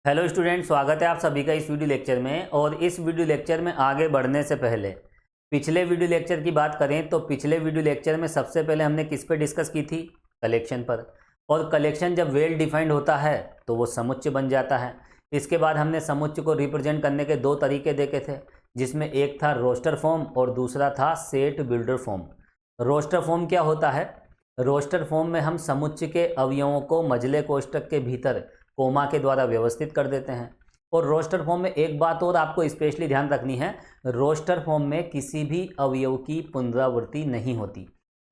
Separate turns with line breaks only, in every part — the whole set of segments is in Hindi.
हेलो स्टूडेंट, स्वागत है आप सभी का इस वीडियो लेक्चर में। और इस वीडियो लेक्चर में आगे बढ़ने से पहले पिछले वीडियो लेक्चर की बात करें तो पिछले वीडियो लेक्चर में सबसे पहले हमने किस पे डिस्कस की थी? कलेक्शन पर। और कलेक्शन जब वेल डिफाइंड होता है तो वो समुच्चय बन जाता है। इसके बाद हमने समुच्चय को रिप्रेजेंट करने के दो तरीके देखे थे, जिसमें एक था रोस्टर फॉर्म और दूसरा था set builder form. Roster form क्या होता है? रोस्टर फॉर्म में हम समुच्चय के अवयवों को मझले कोष्ठक के भीतर कोमा के द्वारा व्यवस्थित कर देते हैं। और रोस्टर फॉर्म में एक बात और आपको स्पेशली ध्यान रखनी है, रोस्टर फॉर्म में किसी भी अवयव की पुनरावृत्ति नहीं होती।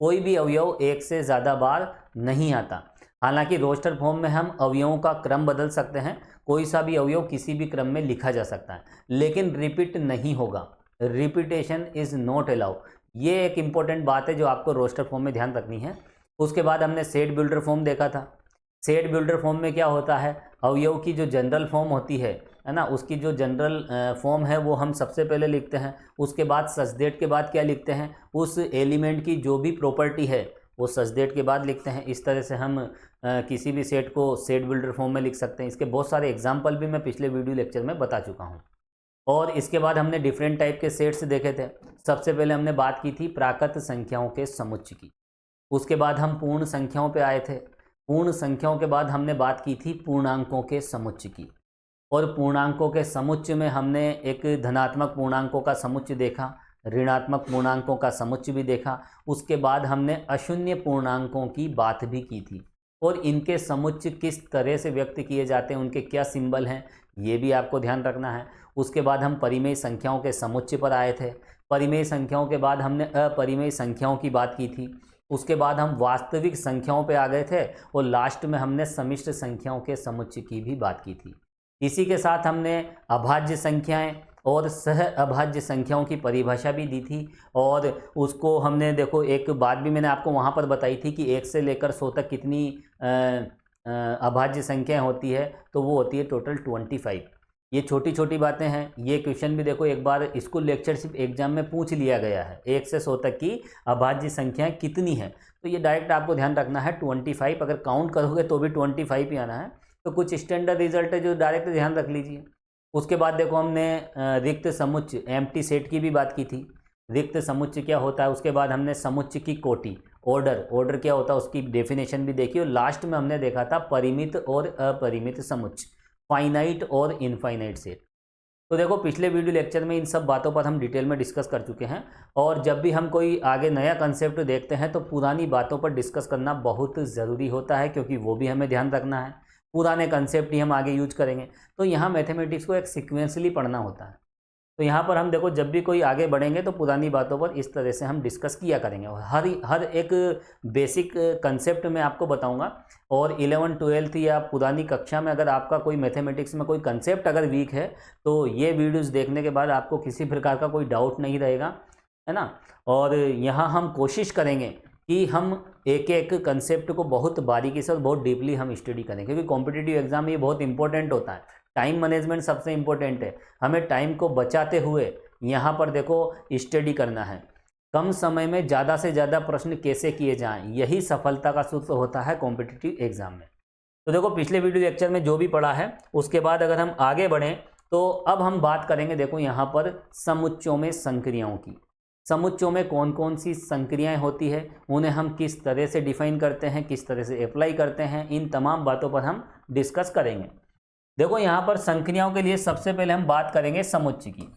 कोई भी अवयव एक से ज़्यादा बार नहीं आता। हालांकि रोस्टर फॉर्म में हम अवयवों का क्रम बदल सकते हैं, कोई सा भी अवयव किसी भी क्रम में लिखा जा सकता है, लेकिन रिपीट नहीं होगा। Repetition is not allow. ये एक इंपॉर्टेंट बात है जो आपको रोस्टर फॉर्म में ध्यान रखनी है। उसके बाद हमने सेट बिल्डर फॉर्म देखा था। सेट बिल्डर फॉर्म में क्या होता है, अवयव की जो जनरल फॉर्म होती है ना, उसकी जो जनरल फॉर्म है वो हम सबसे पहले लिखते हैं। उसके बाद सचदेट के बाद क्या लिखते हैं, उस एलिमेंट की जो भी प्रॉपर्टी है वो सचदेट के बाद लिखते हैं। इस तरह से हम किसी भी सेट को सेट बिल्डर फॉर्म में लिख सकते हैं। इसके बहुत सारे एग्जाम्पल भी मैं पिछले वीडियो लेक्चर में बता चुका हूँ। और इसके बाद हमने डिफरेंट टाइप के सेट्स देखे थे। सबसे पहले हमने बात की थी प्राकृत संख्याओं के समुच्चय की। उसके बाद हम पूर्ण संख्याओं पे आए थे। पूर्ण संख्याओं के बाद हमने बात की थी पूर्णांकों के समुच्चय की। और पूर्णांकों के समुच्चय में हमने एक धनात्मक पूर्णांकों का समुच्चय देखा, ऋणात्मक पूर्णांकों का समुच्चय भी देखा। उसके बाद हमने अशून्य पूर्णांकों की बात भी की थी और इनके समुच्चय किस तरह से व्यक्त किए जाते हैं, उनके क्या सिंबल हैं, ये भी आपको ध्यान रखना है। उसके बाद हम परिमेय संख्याओं के समुच्चय पर आए थे। परिमेय संख्याओं के बाद हमने अपरिमेय संख्याओं की बात की थी। उसके बाद हम वास्तविक संख्याओं पे आ गए थे और लास्ट में हमने समिश्र संख्याओं के समुच्चय की भी बात की थी। इसी के साथ हमने अभाज्य संख्याएं और सह अभाज्य संख्याओं की परिभाषा भी दी थी। और उसको हमने देखो, एक बात भी मैंने आपको वहाँ पर बताई थी कि 1 से लेकर 100 तक कितनी अभाज्य संख्याएं होती है, तो वो होती है टोटल 25। ये छोटी छोटी बातें हैं। ये क्वेश्चन भी देखो एक बार स्कूल लेक्चरशिप एग्जाम में पूछ लिया गया है, 1 से 100 तक की अभाज्य संख्याएं कितनी है। तो ये डायरेक्ट आपको ध्यान रखना है 25। अगर काउंट करोगे तो भी 25 ही आना है। तो कुछ स्टैंडर्ड रिजल्ट है जो डायरेक्ट ध्यान रख लीजिए। उसके बाद देखो हमने रिक्त समुच्चय एम्प्टी सेट की भी बात की थी। रिक्त समुच्चय क्या होता है, उसके बाद हमने समुच्चय की कोटि ऑर्डर क्या होता है उसकी डेफिनेशन भी देखी। और लास्ट में हमने देखा था परिमित और अपरिमित समुच्चय, फाइनाइट और इनफाइनाइट सेट। तो देखो पिछले वीडियो लेक्चर में इन सब बातों पर हम डिटेल में डिस्कस कर चुके हैं। और जब भी हम कोई आगे नया कंसेप्ट देखते हैं तो पुरानी बातों पर डिस्कस करना बहुत ज़रूरी होता है, क्योंकि वो भी हमें ध्यान रखना है। पुराने कंसेप्ट ही हम आगे यूज करेंगे। तो यहाँ मैथमेटिक्स को एक सिक्वेंसली पढ़ना होता है। तो यहाँ पर हम देखो जब भी कोई आगे बढ़ेंगे तो पुरानी बातों पर इस तरह से हम डिस्कस किया करेंगे। और हर एक बेसिक कंसेप्ट मैं आपको बताऊंगा। और 11 12 या पुरानी कक्षा में अगर आपका कोई मैथमेटिक्स में कोई कंसेप्ट अगर वीक है तो ये वीडियोस देखने के बाद आपको किसी प्रकार का कोई डाउट नहीं रहेगा, है ना। और यहाँ हम कोशिश करेंगे कि हम एक एक कंसेप्ट को बहुत बारीकी से और बहुत डीपली हम स्टडी करें, क्योंकि कॉम्पिटिटिव एग्जाम में ये बहुत इंपॉर्टेंट होता है। टाइम मैनेजमेंट सबसे इम्पोर्टेंट है। हमें टाइम को बचाते हुए यहाँ पर देखो स्टडी करना है। कम समय में ज़्यादा से ज़्यादा प्रश्न कैसे किए जाएं, यही सफलता का सूत्र होता है कॉम्पिटिटिव एग्जाम में। तो देखो पिछले वीडियो लेक्चर में जो भी पढ़ा है उसके बाद अगर हम आगे बढ़ें तो अब हम बात करेंगे देखो यहाँ पर समुच्चयों में संक्रियाओं की। समुच्चयों में कौन कौन सी संक्रियाएं होती है, उन्हें हम किस तरह से डिफाइन करते हैं, किस तरह से अप्लाई करते हैं, इन तमाम बातों पर हम डिस्कस करेंगे। देखो यहाँ पर संक्रियाओं के लिए सबसे पहले हम बात करेंगे समुच्चय की,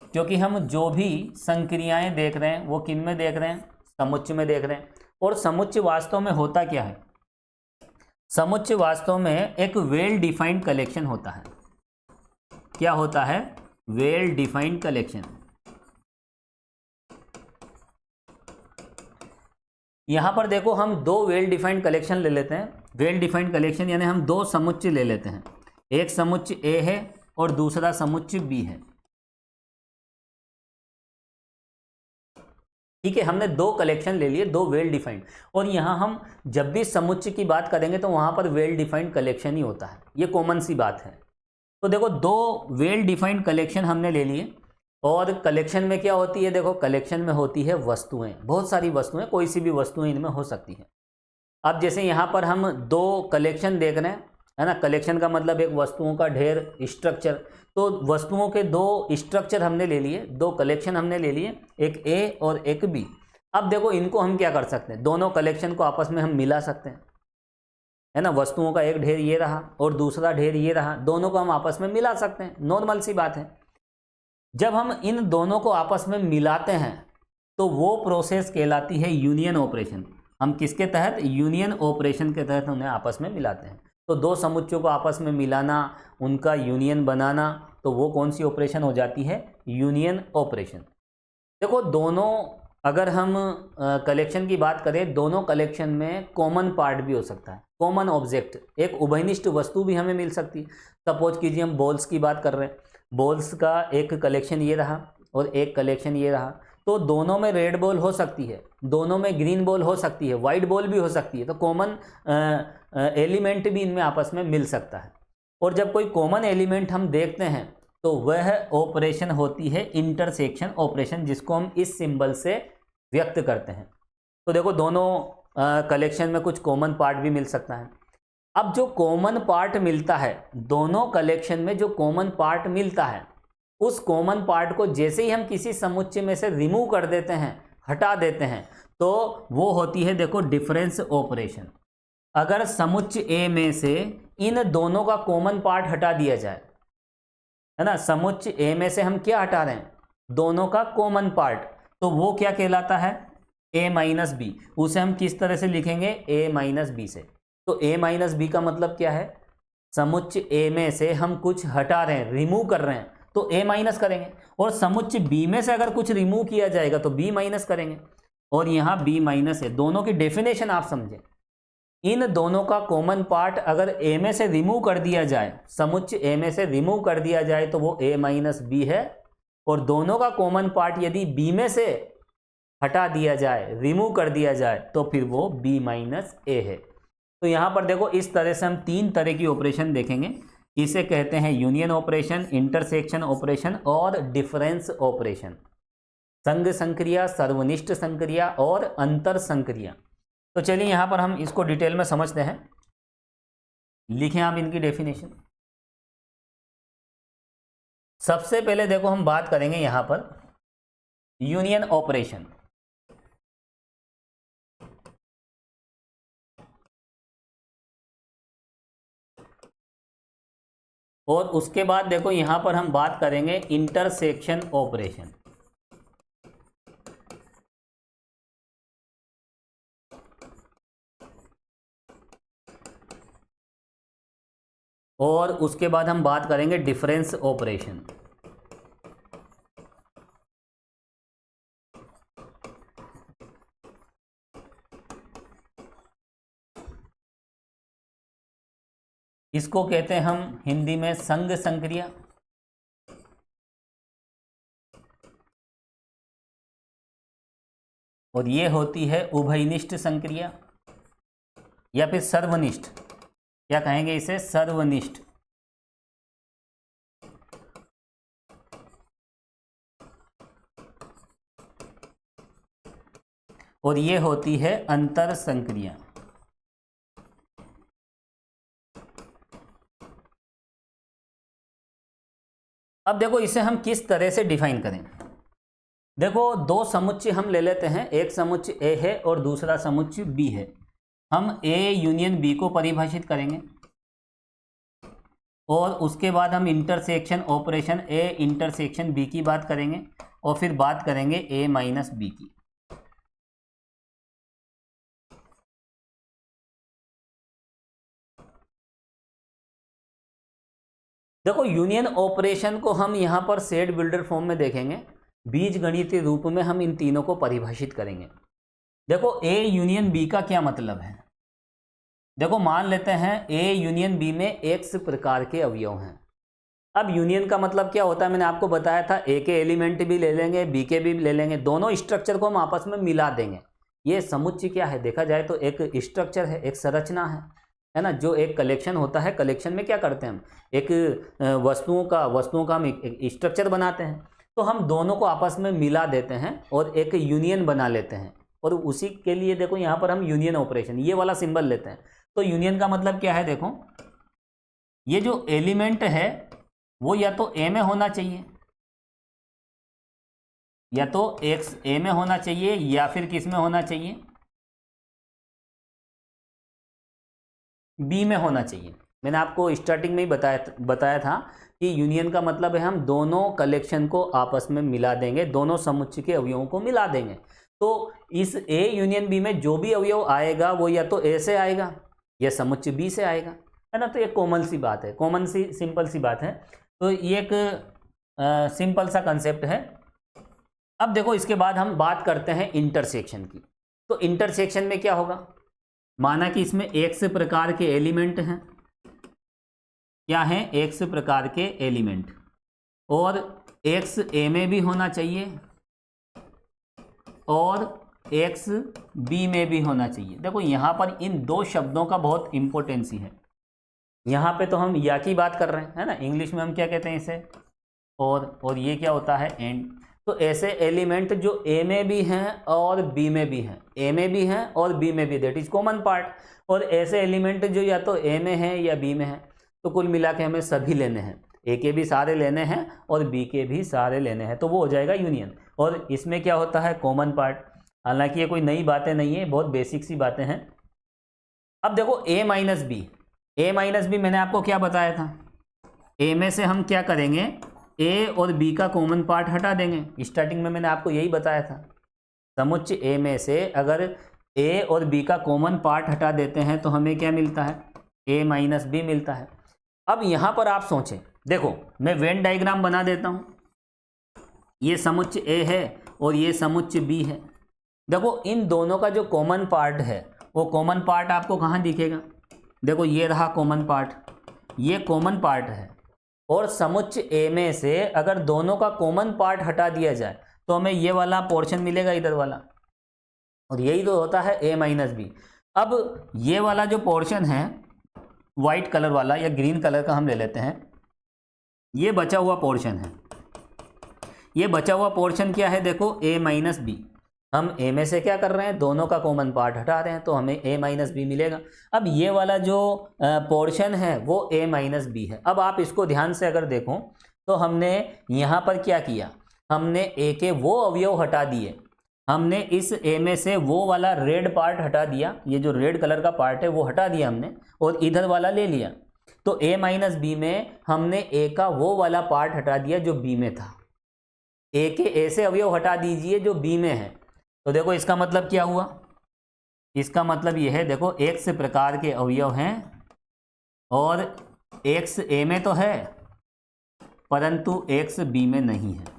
क्योंकि हम जो भी संक्रियाएं देख रहे हैं वो किन में देख रहे हैं, समुच्चय में देख रहे हैं। और समुच्चय वास्तव में होता क्या है? समुच्चय वास्तव में एक वेल डिफाइंड कलेक्शन होता है। क्या होता है? Well defined collection. यहां पर देखो हम दो वेल डिफाइंड कलेक्शन ले लेते हैं। वेल डिफाइंड कलेक्शन यानी हम दो समुच्चय ले लेते हैं। एक समुच्चय ए है और दूसरा समुच्चय बी है। ठीक है, हमने दो कलेक्शन ले लिए, दो वेल डिफाइंड। और यहां हम जब भी समुच्चय की बात करेंगे तो वहां पर वेल डिफाइंड कलेक्शन ही होता है, ये कॉमन सी बात है। तो देखो दो वेल डिफाइंड कलेक्शन हमने ले लिए। और कलेक्शन में क्या होती है? देखो कलेक्शन में होती है वस्तुएं, बहुत सारी वस्तुएं, कोई सी भी वस्तुएं इनमें हो सकती है। अब जैसे यहाँ पर हम दो कलेक्शन देख रहे हैं, है ना। कलेक्शन का मतलब एक वस्तुओं का ढेर, स्ट्रक्चर। तो वस्तुओं के दो स्ट्रक्चर हमने ले लिए, दो कलेक्शन हमने ले लिए, एक ए और एक बी। अब देखो इनको हम क्या कर सकते हैं, दोनों कलेक्शन को आपस में हम मिला सकते हैं, है ना। वस्तुओं का एक ढेर ये रहा और दूसरा ढेर ये रहा, दोनों को हम आपस में मिला सकते हैं, नॉर्मल सी बात है। जब हम इन दोनों को आपस में मिलाते हैं तो वो प्रोसेस कहलाती है यूनियन ऑपरेशन। हम किसके तहत, यूनियन ऑपरेशन के तहत उन्हें आपस में मिलाते हैं। तो दो समुच्चयों को आपस में मिलाना, उनका यूनियन बनाना, तो वो कौन सी ऑपरेशन हो जाती है, यूनियन ऑपरेशन। देखो दोनों, अगर हम कलेक्शन की बात करें, दोनों कलेक्शन में कॉमन पार्ट भी हो सकता है, कॉमन ऑब्जेक्ट, एक उभयनिष्ठ वस्तु भी हमें मिल सकती है। सपोज कीजिए हम बॉल्स की बात कर रहे हैं, बॉल्स का एक कलेक्शन ये रहा और एक कलेक्शन ये रहा, तो दोनों में रेड बॉल हो सकती है, दोनों में ग्रीन बॉल हो सकती है, वाइट बॉल भी हो सकती है। तो कॉमन एलिमेंट भी इनमें आपस में मिल सकता है। और जब कोई कॉमन एलिमेंट हम देखते हैं तो वह ऑपरेशन होती है इंटरसेक्शन ऑपरेशन, जिसको हम इस सिंबल से व्यक्त करते हैं। तो देखो दोनों कलेक्शन में कुछ कॉमन पार्ट भी मिल सकता है। अब जो कॉमन पार्ट मिलता है, दोनों कलेक्शन में जो कॉमन पार्ट मिलता है, उस कॉमन पार्ट को जैसे ही हम किसी समुच्चय में से रिमूव कर देते हैं, हटा देते हैं, तो वो होती है देखो डिफरेंस ऑपरेशन। अगर समुच्चय ए में से इन दोनों का कॉमन पार्ट हटा दिया जाए, है ना, समुच्चय ए में से हम क्या हटा रहे हैं, दोनों का कॉमन पार्ट, तो वो क्या कहलाता है, ए माइनस बी। उसे हम किस तरह से लिखेंगे, ए माइनस बी से। तो ए माइनस बी का मतलब क्या है, समुच्चय ए में से हम कुछ हटा रहे हैं, रिमूव कर रहे हैं, तो ए माइनस करेंगे। और समुच्चय बी में से अगर कुछ रिमूव किया जाएगा तो बी माइनस करेंगे। और यहाँ बी माइनस है, दोनों की डेफिनेशन आप समझें। इन दोनों का कॉमन पार्ट अगर ए में से रिमूव कर दिया जाए, समुच्चय ए में से रिमूव कर दिया जाए, तो वो ए माइनस बी है। और दोनों का कॉमन पार्ट यदि बी में से हटा दिया जाए, रिमूव कर दिया जाए, तो फिर वो बी माइनस ए है। तो यहाँ पर देखो इस तरह से हम तीन तरह की ऑपरेशन देखेंगे। इसे कहते हैं यूनियन ऑपरेशन, इंटरसेक्शन ऑपरेशन और डिफरेंस ऑपरेशन। संघ संक्रिया, सर्वनिष्ठ संक्रिया और अंतर संक्रिया। तो चलिए यहाँ पर हम इसको डिटेल में समझते हैं। लिखें आप इनकी डेफिनेशन। सबसे पहले देखो हम बात करेंगे यहाँ पर यूनियन ऑपरेशन। और उसके बाद देखो यहां पर हम बात करेंगे इंटरसेक्शन ऑपरेशन। और उसके बाद हम बात करेंगे डिफरेंस ऑपरेशन। इसको कहते हैं हम हिंदी में संघ संक्रिया। और ये होती है उभयनिष्ठ संक्रिया या फिर सर्वनिष्ठ, क्या कहेंगे इसे, सर्वनिष्ठ। और ये होती है अंतर संक्रिया। अब देखो इसे हम किस तरह से डिफाइन करें। देखो दो समुच्चय हम ले लेते हैं, एक समुच्चय ए है और दूसरा समुच्चय बी है। हम ए यूनियन बी को परिभाषित करेंगे और उसके बाद हम intersection operation A intersection B की बात करेंगे और फिर बात करेंगे ए माइनस बी की। देखो यूनियन ऑपरेशन को हम यहाँ पर सेट बिल्डर फॉर्म में देखेंगे, बीज गणितीय रूप में हम इन तीनों को परिभाषित करेंगे। देखो ए यूनियन बी का क्या मतलब है। देखो मान लेते हैं ए यूनियन बी में एक्स प्रकार के अवयव हैं। अब यूनियन का मतलब क्या होता है, मैंने आपको बताया था, ए के एलिमेंट भी ले लेंगे, बी के भी ले लेंगे, दोनों स्ट्रक्चर को हम आपस में मिला देंगे। ये समुच्चय क्या है, देखा जाए तो एक स्ट्रक्चर है, एक संरचना है ना। जो एक कलेक्शन होता है, कलेक्शन में क्या करते हैं हम, एक वस्तुओं का हम एक स्ट्रक्चर बनाते हैं। तो हम दोनों को आपस में मिला देते हैं और एक यूनियन बना लेते हैं। और उसी के लिए देखो यहाँ पर हम यूनियन ऑपरेशन ये वाला सिंबल लेते हैं। तो यूनियन का मतलब क्या है, देखो ये जो एलिमेंट है वो या तो ए में होना चाहिए, या तो एक्स ए में होना चाहिए, या फिर किस में होना चाहिए, बी में होना चाहिए। मैंने आपको स्टार्टिंग में ही बताया था कि यूनियन का मतलब है हम दोनों कलेक्शन को आपस में मिला देंगे, दोनों समुच्चय के अवयवों को मिला देंगे। तो इस ए यूनियन बी में जो भी अवयव आएगा वो या तो ए से आएगा या समुच्चय बी से आएगा, है ना। तो ये कॉमन सी बात है, कॉमन सी सिंपल सी बात है। तो ये एक सिंपल सा कंसेप्ट है। अब देखो इसके बाद हम बात करते हैं इंटरसेक्शन की। तो इंटरसेक्शन में क्या होगा, माना कि इसमें एक्स प्रकार के एलिमेंट हैं, क्या हैं, एक्स प्रकार के एलिमेंट, और एक्स ए में भी होना चाहिए और एक्स बी में भी होना चाहिए। देखो यहाँ पर इन दो शब्दों का बहुत इंपॉर्टेंसी है। यहाँ पे तो हम या की बात कर रहे हैं, है ना, इंग्लिश में हम क्या कहते हैं इसे, और ये क्या होता है, एंड। तो ऐसे एलिमेंट जो ए में भी हैं और बी में भी हैं, ए में भी हैं और बी में भी, दैट इज कॉमन पार्ट। और ऐसे एलिमेंट जो या तो ए में है या बी में है, तो कुल मिला के हमें सभी लेने हैं, ए के भी सारे लेने हैं और बी के भी सारे लेने हैं, तो वो हो जाएगा यूनियन। और इसमें क्या होता है, कॉमन पार्ट। हालांकि ये कोई नई बातें नहीं है, बहुत बेसिक सी बातें हैं। अब देखो ए माइनस बी, ए माइनस बी मैंने आपको क्या बताया था, ए में से हम क्या करेंगे, ए और बी का कॉमन पार्ट हटा देंगे। स्टार्टिंग में मैंने आपको यही बताया था, समुच्चय ए में से अगर ए और बी का कॉमन पार्ट हटा देते हैं तो हमें क्या मिलता है, ए माइनस बी मिलता है। अब यहाँ पर आप सोचें, देखो मैं वेन डायग्राम बना देता हूँ, ये समुच्चय ए है और ये समुच्चय बी है। देखो इन दोनों का जो कॉमन पार्ट है वो कॉमन पार्ट आपको कहाँ दिखेगा, देखो ये रहा कॉमन पार्ट, ये कॉमन पार्ट है। और समुच्चय ए में से अगर दोनों का कॉमन पार्ट हटा दिया जाए तो हमें ये वाला पोर्शन मिलेगा, इधर वाला, और यही तो होता है ए माइनस बी। अब ये वाला जो पोर्शन है वाइट कलर वाला या ग्रीन कलर का हम ले लेते हैं, ये बचा हुआ पोर्शन है, ये बचा हुआ पोर्शन क्या है, देखो ए माइनस बी। हम ए में से क्या कर रहे हैं, दोनों का कॉमन पार्ट हटा रहे हैं, तो हमें ए माइनस बी मिलेगा। अब ये वाला जो पोर्शन है वो ए माइनस बी है। अब आप इसको ध्यान से अगर देखो तो हमने यहाँ पर क्या किया, हमने ए के वो अवयव हटा दिए, हमने इस ए में से वो वाला रेड पार्ट हटा दिया, ये जो रेड कलर का पार्ट है वो हटा दिया हमने, और इधर वाला ले लिया। तो ए माइनस बी में हमने ए का वो वाला पार्ट हटा दिया जो बी में था। ए के ऐसे अवयव हटा दीजिए जो बी में है। तो देखो इसका मतलब क्या हुआ, इसका मतलब यह है, देखो एक्स प्रकार के अवयव हैं और एक्स ए में तो है परंतु एक्स बी में नहीं है।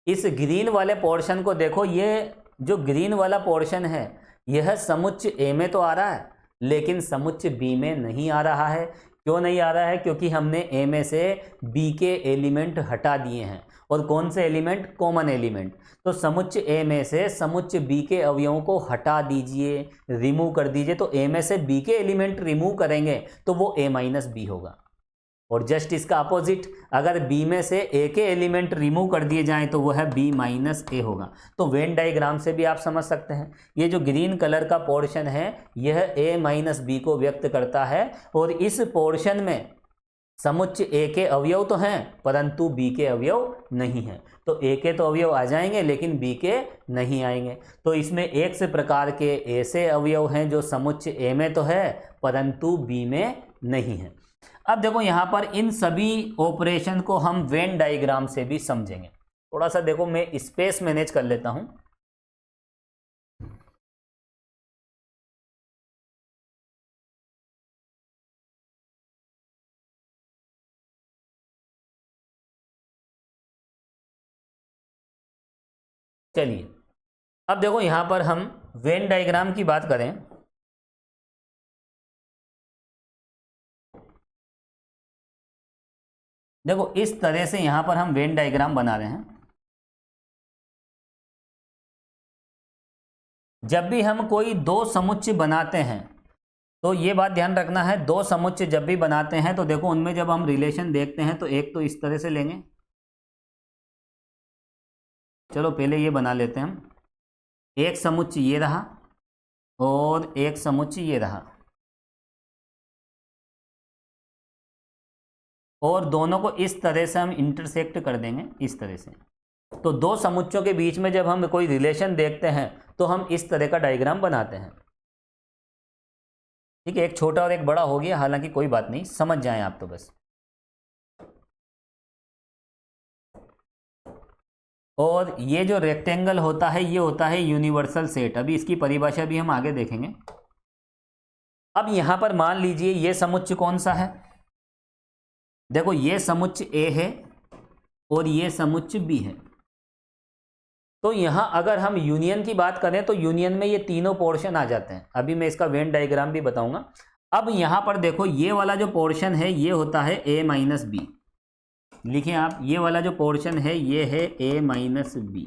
इस ग्रीन वाले पोर्शन को देखो, ये जो ग्रीन वाला पोर्शन है यह समुच्चय ए में तो आ रहा है लेकिन समुच्चय बी में नहीं आ रहा है। क्यों नहीं आ रहा है, क्योंकि हमने ए में से बी के एलिमेंट हटा दिए हैं। और कौन से एलिमेंट, कॉमन एलिमेंट। तो समुच्चय ए में से समुच्चय बी के अवयवों को हटा दीजिए, रिमूव कर दीजिए। तो ए में से बी के एलिमेंट रिमूव करेंगे तो वो ए माइनस बी होगा। और जस्ट इसका अपोजिट, अगर बी में से ए के एलिमेंट रिमूव कर दिए जाएं तो वो है बी माइनस ए होगा। तो वेन डायग्राम से भी आप समझ सकते हैं, ये जो ग्रीन कलर का पोर्शन है यह ए माइनस बी को व्यक्त करता है। और इस पोर्शन में समुच्चय ए के अवयव तो हैं परंतु बी के अवयव नहीं हैं। तो ए के तो अवयव आ जाएंगे लेकिन बी के नहीं आएंगे। तो इसमें एक्स प्रकार के ऐसे अवयव हैं जो समुच्चय ए में तो है परंतु बी में नहीं है। अब देखो यहाँ पर इन सभी ऑपरेशन को हम वेन डायग्राम से भी समझेंगे। थोड़ा सा देखो मैं स्पेस मैनेज कर लेता हूं। चलिए अब देखो यहाँ पर हम वेन डायग्राम की बात करें, देखो इस तरह से यहाँ पर हम वेन डायग्राम बना रहे हैं। जब भी हम कोई दो समुच्चय बनाते हैं तो ये बात ध्यान रखना है, दो समुच्चय जब भी बनाते हैं तो देखो उनमें जब हम रिलेशन देखते हैं तो एक तो इस तरह से लेंगे। चलो पहले ये बना लेते हैं हम, एक समुच्चय ये रहा और एक समुच्चय ये रहा। और दोनों को इस तरह से हम इंटरसेक्ट कर देंगे, इस तरह से। तो दो समुच्चों के बीच में जब हम कोई रिलेशन देखते हैं तो हम इस तरह का डायग्राम बनाते हैं। ठीक है, एक छोटा और एक बड़ा हो गया, हालांकि कोई बात नहीं, समझ जाएं आप तो बस। और ये जो रेक्टेंगल होता है ये होता है यूनिवर्सल सेट। अभी इसकी परिभाषा भी हम आगे देखेंगे। अब यहां पर मान लीजिए ये समुच्च कौन सा है, देखो ये समुच्च ए है और ये समुच्च बी है। तो यहां अगर हम यूनियन की बात करें तो यूनियन में ये तीनों पोर्शन आ जाते हैं। अभी मैं इसका वेन डायग्राम भी बताऊंगा। अब यहां पर देखो ये वाला जो पोर्शन है ये होता है ए माइनस बी। लिखें आप, ये वाला जो पोर्शन है ये है ए माइनस बी,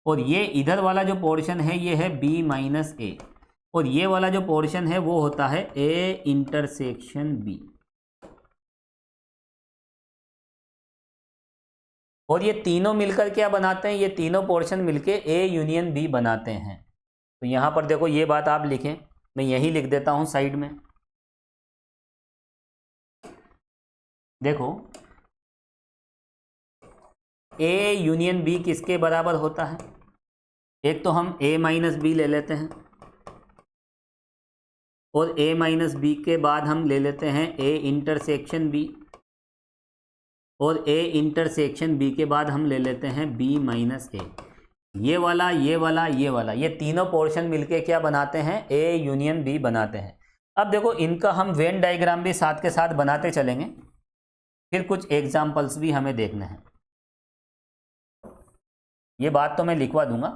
और ये इधर वाला जो पोर्शन है ये है बी माइनस ए, और ये वाला जो पोर्शन है वो होता है ए इंटरसेक्शन बी। और ये तीनों मिलकर क्या बनाते हैं, ये तीनों पोर्शन मिलके ए यूनियन बी बनाते हैं। तो यहां पर देखो ये बात आप लिखें, मैं यही लिख देता हूं साइड में। देखो ए यूनियन बी किसके बराबर होता है, एक तो हम ए माइनस बी ले लेते हैं, और ए माइनस बी के बाद हम ले लेते हैं ए इंटरसेक्शन बी, और ए इंटरसेक्शन बी के बाद हम ले लेते हैं बी माइनस ए। ये वाला, ये वाला, ये वाला, ये तीनों पोर्शन मिलके क्या बनाते हैं, ए यूनियन बी बनाते हैं। अब देखो इनका हम वेन डायग्राम भी साथ के साथ बनाते चलेंगे, फिर कुछ एग्जाम्पल्स भी हमें देखने हैं। ये बात तो मैं लिखवा दूंगा,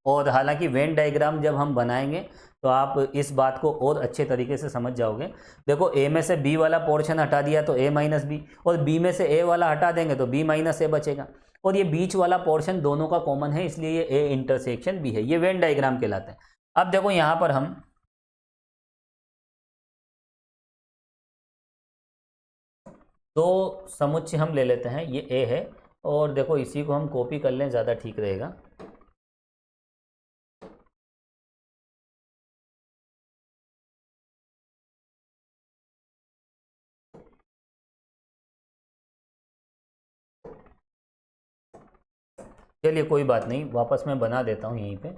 और हालांकि वेन डायग्राम जब हम बनाएंगे तो आप इस बात को और अच्छे तरीके से समझ जाओगे। देखो ए में से बी वाला पोर्शन हटा दिया तो ए माइनस बी, और बी में से ए वाला हटा देंगे तो बी माइनस ए बचेगा, और ये बीच वाला पोर्शन दोनों का कॉमन है, इसलिए ये ए इंटरसेक्शन बी है। ये वेन डायग्राम कहलाता है। अब देखो यहां पर हम दो समुच्चय हम ले लेते हैं, ये ए है, और देखो इसी को हम कॉपी कर लें, ज़्यादा ठीक रहेगा। चलिए कोई बात नहीं, वापस मैं बना देता हूँ यहीं पे।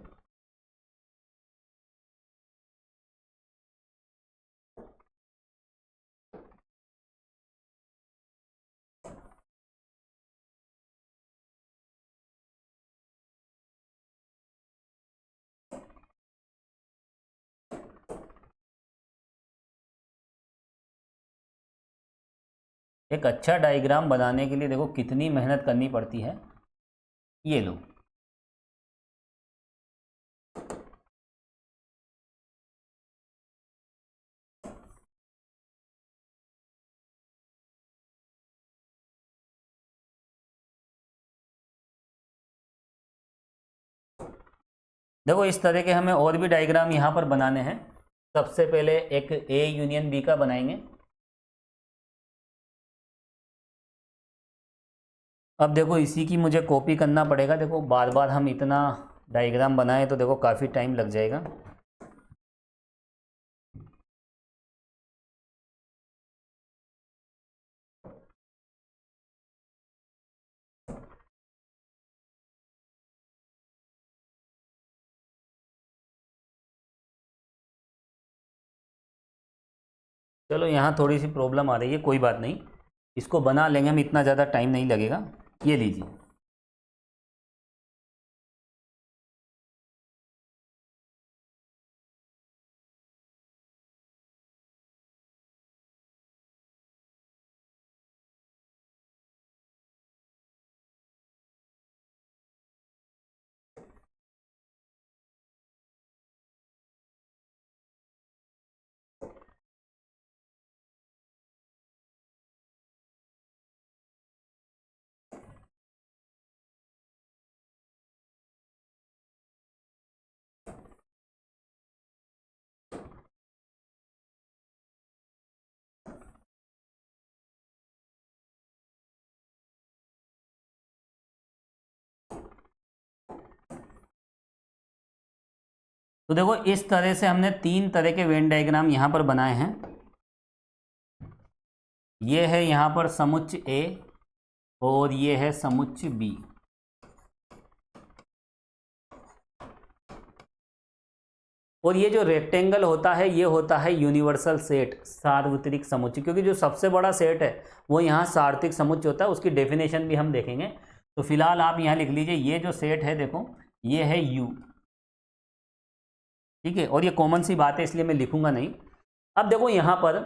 एक अच्छा डायग्राम बनाने के लिए देखो कितनी मेहनत करनी पड़ती है। ये लो, देखो इस तरह के हमें और भी डायग्राम यहाँ पर बनाने हैं। सबसे पहले एक ए यूनियन बी का बनाएंगे। अब देखो इसी की मुझे कॉपी करना पड़ेगा, देखो बार बार हम इतना डायग्राम बनाएं तो देखो काफ़ी टाइम लग जाएगा। चलो यहाँ थोड़ी सी प्रॉब्लम आ रही है, कोई बात नहीं, इसको बना लेंगे हम, इतना ज़्यादा टाइम नहीं लगेगा। ये लीजिए, तो देखो इस तरह से हमने तीन तरह के वेन डायग्राम यहाँ पर बनाए हैं। ये है यहाँ पर समुच्चय ए और ये है समुच्चय बी। और ये जो रेक्टेंगल होता है ये होता है यूनिवर्सल सेट, सार्वत्रिक समुच्चय, क्योंकि जो सबसे बड़ा सेट है वो यहाँ सार्वत्रिक समुच्चय होता है। उसकी डेफिनेशन भी हम देखेंगे। तो फिलहाल आप यहाँ लिख लीजिए, ये जो सेट है देखो ये है U, ठीक है। और ये कॉमन सी बात है इसलिए मैं लिखूंगा नहीं। अब देखो यहाँ पर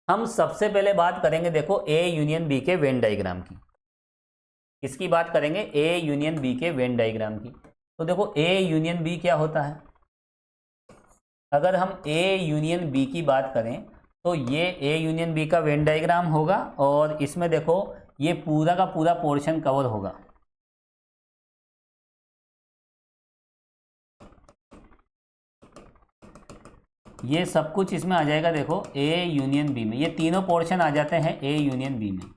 हम सबसे पहले बात करेंगे, देखो A यूनियन B के वेन डायग्राम की। किसकी बात करेंगे? A यूनियन B के वेन डायग्राम की। तो देखो A यूनियन B क्या होता है? अगर हम A यूनियन B की बात करें तो ये A यूनियन B का वेन डायग्राम होगा और इसमें देखो ये पूरा का पूरा पोर्शन कवर होगा। ये सब कुछ इसमें आ जाएगा। देखो A यूनियन B में ये तीनों पोर्शन आ जाते हैं A यूनियन B में।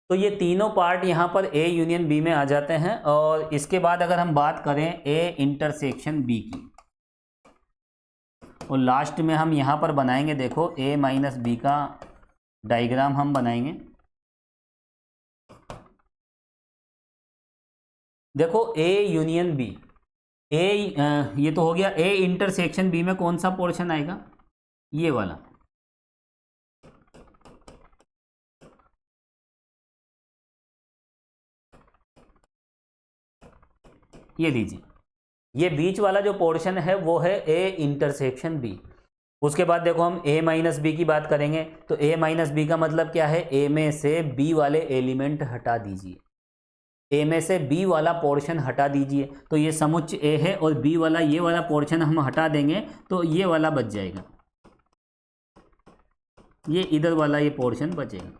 तो ये तीनों पार्ट यहाँ पर A यूनियन B में आ जाते हैं। और इसके बाद अगर हम बात करें A इंटरसेक्शन B की, और लास्ट में हम यहाँ पर बनाएंगे, देखो A माइनस B का डायग्राम हम बनाएंगे। देखो A यूनियन B, ये तो हो गया। A इंटरसेक्शन B में कौन सा पोर्शन आएगा? ये वाला। ये लीजिए, ये बीच वाला जो पोर्शन है वो है A इंटरसेक्शन B। उसके बाद देखो हम A माइनस B की बात करेंगे। तो A माइनस B का मतलब क्या है? A में से B वाले एलिमेंट हटा दीजिए, A में से B वाला पोर्शन हटा दीजिए। तो ये समुच्चय A है और B वाला ये वाला पोर्शन हम हटा देंगे तो ये वाला बच जाएगा, ये इधर वाला ये पोर्शन बचेगा।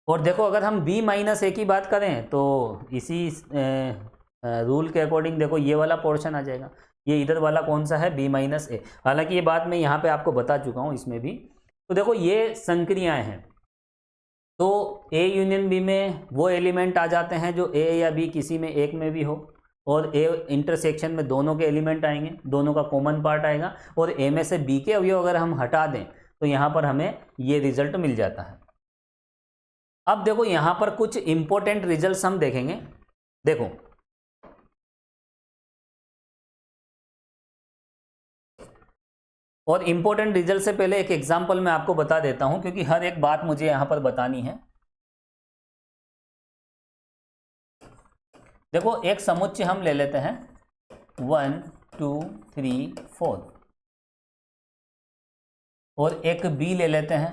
और देखो अगर हम B माइनस A की बात करें तो इसी रूल के अकॉर्डिंग देखो ये वाला पोर्शन आ जाएगा। ये इधर वाला कौन सा है? B minus A। हालांकि ये बात मैं यहाँ पे आपको बता चुका हूँ इसमें भी। तो देखो ये संक्रियाएं हैं। तो A यूनियन B में वो एलिमेंट आ जाते हैं जो A या B किसी में एक में भी हो, और A इंटरसेक्शन में दोनों के एलिमेंट आएंगे, दोनों का कॉमन पार्ट आएगा। और A में से B के अवयव अगर हम हटा दें तो यहाँ पर हमें ये रिजल्ट मिल जाता है। अब देखो यहाँ पर कुछ इंपॉर्टेंट रिजल्ट्स हम देखेंगे। देखो और इंपॉर्टेंट रिजल्ट से पहले एक एग्जांपल मैं आपको बता देता हूं, क्योंकि हर एक बात मुझे यहां पर बतानी है। देखो एक समुच्चय हम ले लेते हैं 1 2 3 4, और एक B ले लेते हैं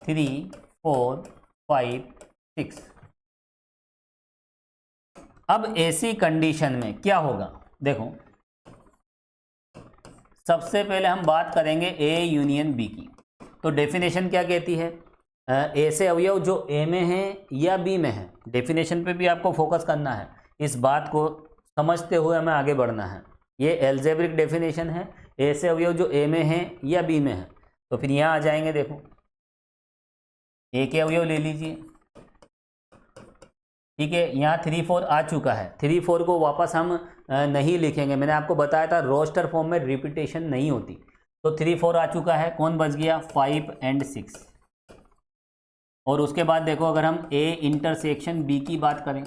3 4 5 6। अब ऐसी कंडीशन में क्या होगा? देखो सबसे पहले हम बात करेंगे A यूनियन B की। तो डेफिनेशन क्या कहती है? A से अवयव जो A में है या B में है। डेफिनेशन पे भी आपको फोकस करना है, इस बात को समझते हुए हमें आगे बढ़ना है। ये एल्जेब्रिक डेफिनेशन है, A से अवयव जो A में है या B में है। तो फिर यहाँ आ जाएंगे, देखो A के अवयव ले लीजिए, ठीक है। यहाँ 3 4 आ चुका है। 3 4 को वापस हम नहीं लिखेंगे, मैंने आपको बताया था रोस्टर फॉर्म में रिपीटेशन नहीं होती। तो 3 4 आ चुका है, कौन बच गया? 5 और 6। और उसके बाद देखो अगर हम A इंटरसेक्शन B की बात करें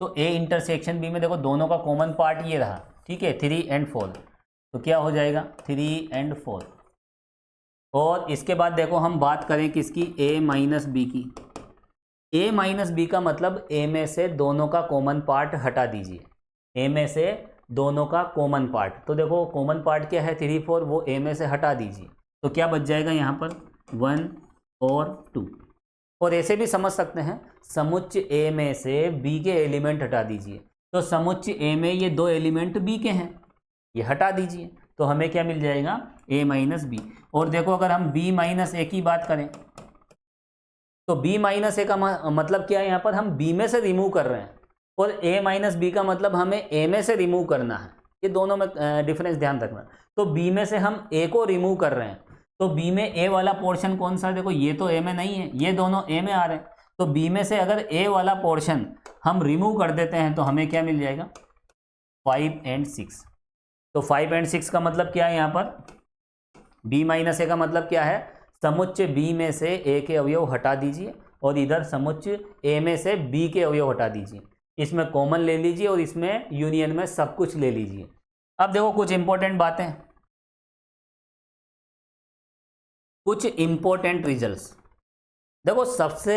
तो A इंटरसेक्शन B में देखो दोनों का कॉमन पार्ट ये रहा, ठीक है, 3 और 4। तो क्या हो जाएगा? 3 और 4। और इसके बाद देखो हम बात करें किसकी? A माइनस B की। A माइनस B का मतलब A में से दोनों का कॉमन पार्ट हटा दीजिए, A में से दोनों का कॉमन पार्ट। तो देखो कॉमन पार्ट क्या है? 3 4, वो A में से हटा दीजिए। तो क्या बच जाएगा यहाँ पर? 1 और 2। और ऐसे भी समझ सकते हैं, समुच्चय A में से B के एलिमेंट हटा दीजिए। तो समुच्चय A में ये दो एलिमेंट B के हैं, ये हटा दीजिए। तो हमें क्या मिल जाएगा? A minus B। और देखो अगर हम B माइनस A की बात करें तो B माइनस A का मतलब क्या है? यहाँ पर हम B में से रिमूव कर रहे हैं, और A माइनस B का मतलब हमें A में से रिमूव करना है। ये दोनों में डिफरेंस ध्यान रखना। तो B में से हम A को रिमूव कर रहे हैं, तो B में A वाला पोर्शन कौन सा है? देखो ये तो A में नहीं है, ये दोनों A में आ रहे हैं। तो बी में से अगर ए वाला पोर्शन हम रिमूव कर देते हैं तो हमें क्या मिल जाएगा, 5 और 6। तो 5 और 6 का मतलब क्या है, यहाँ पर b माइनस ए का मतलब क्या है, समुच्चय b में से a के अवयव हटा दीजिए और इधर समुच्चय a में से b के अवयव हटा दीजिए, इसमें कॉमन ले लीजिए और इसमें यूनियन में सब कुछ ले लीजिए। अब देखो कुछ इंपॉर्टेंट बातें, कुछ इंपॉर्टेंट रिजल्ट्स। देखो सबसे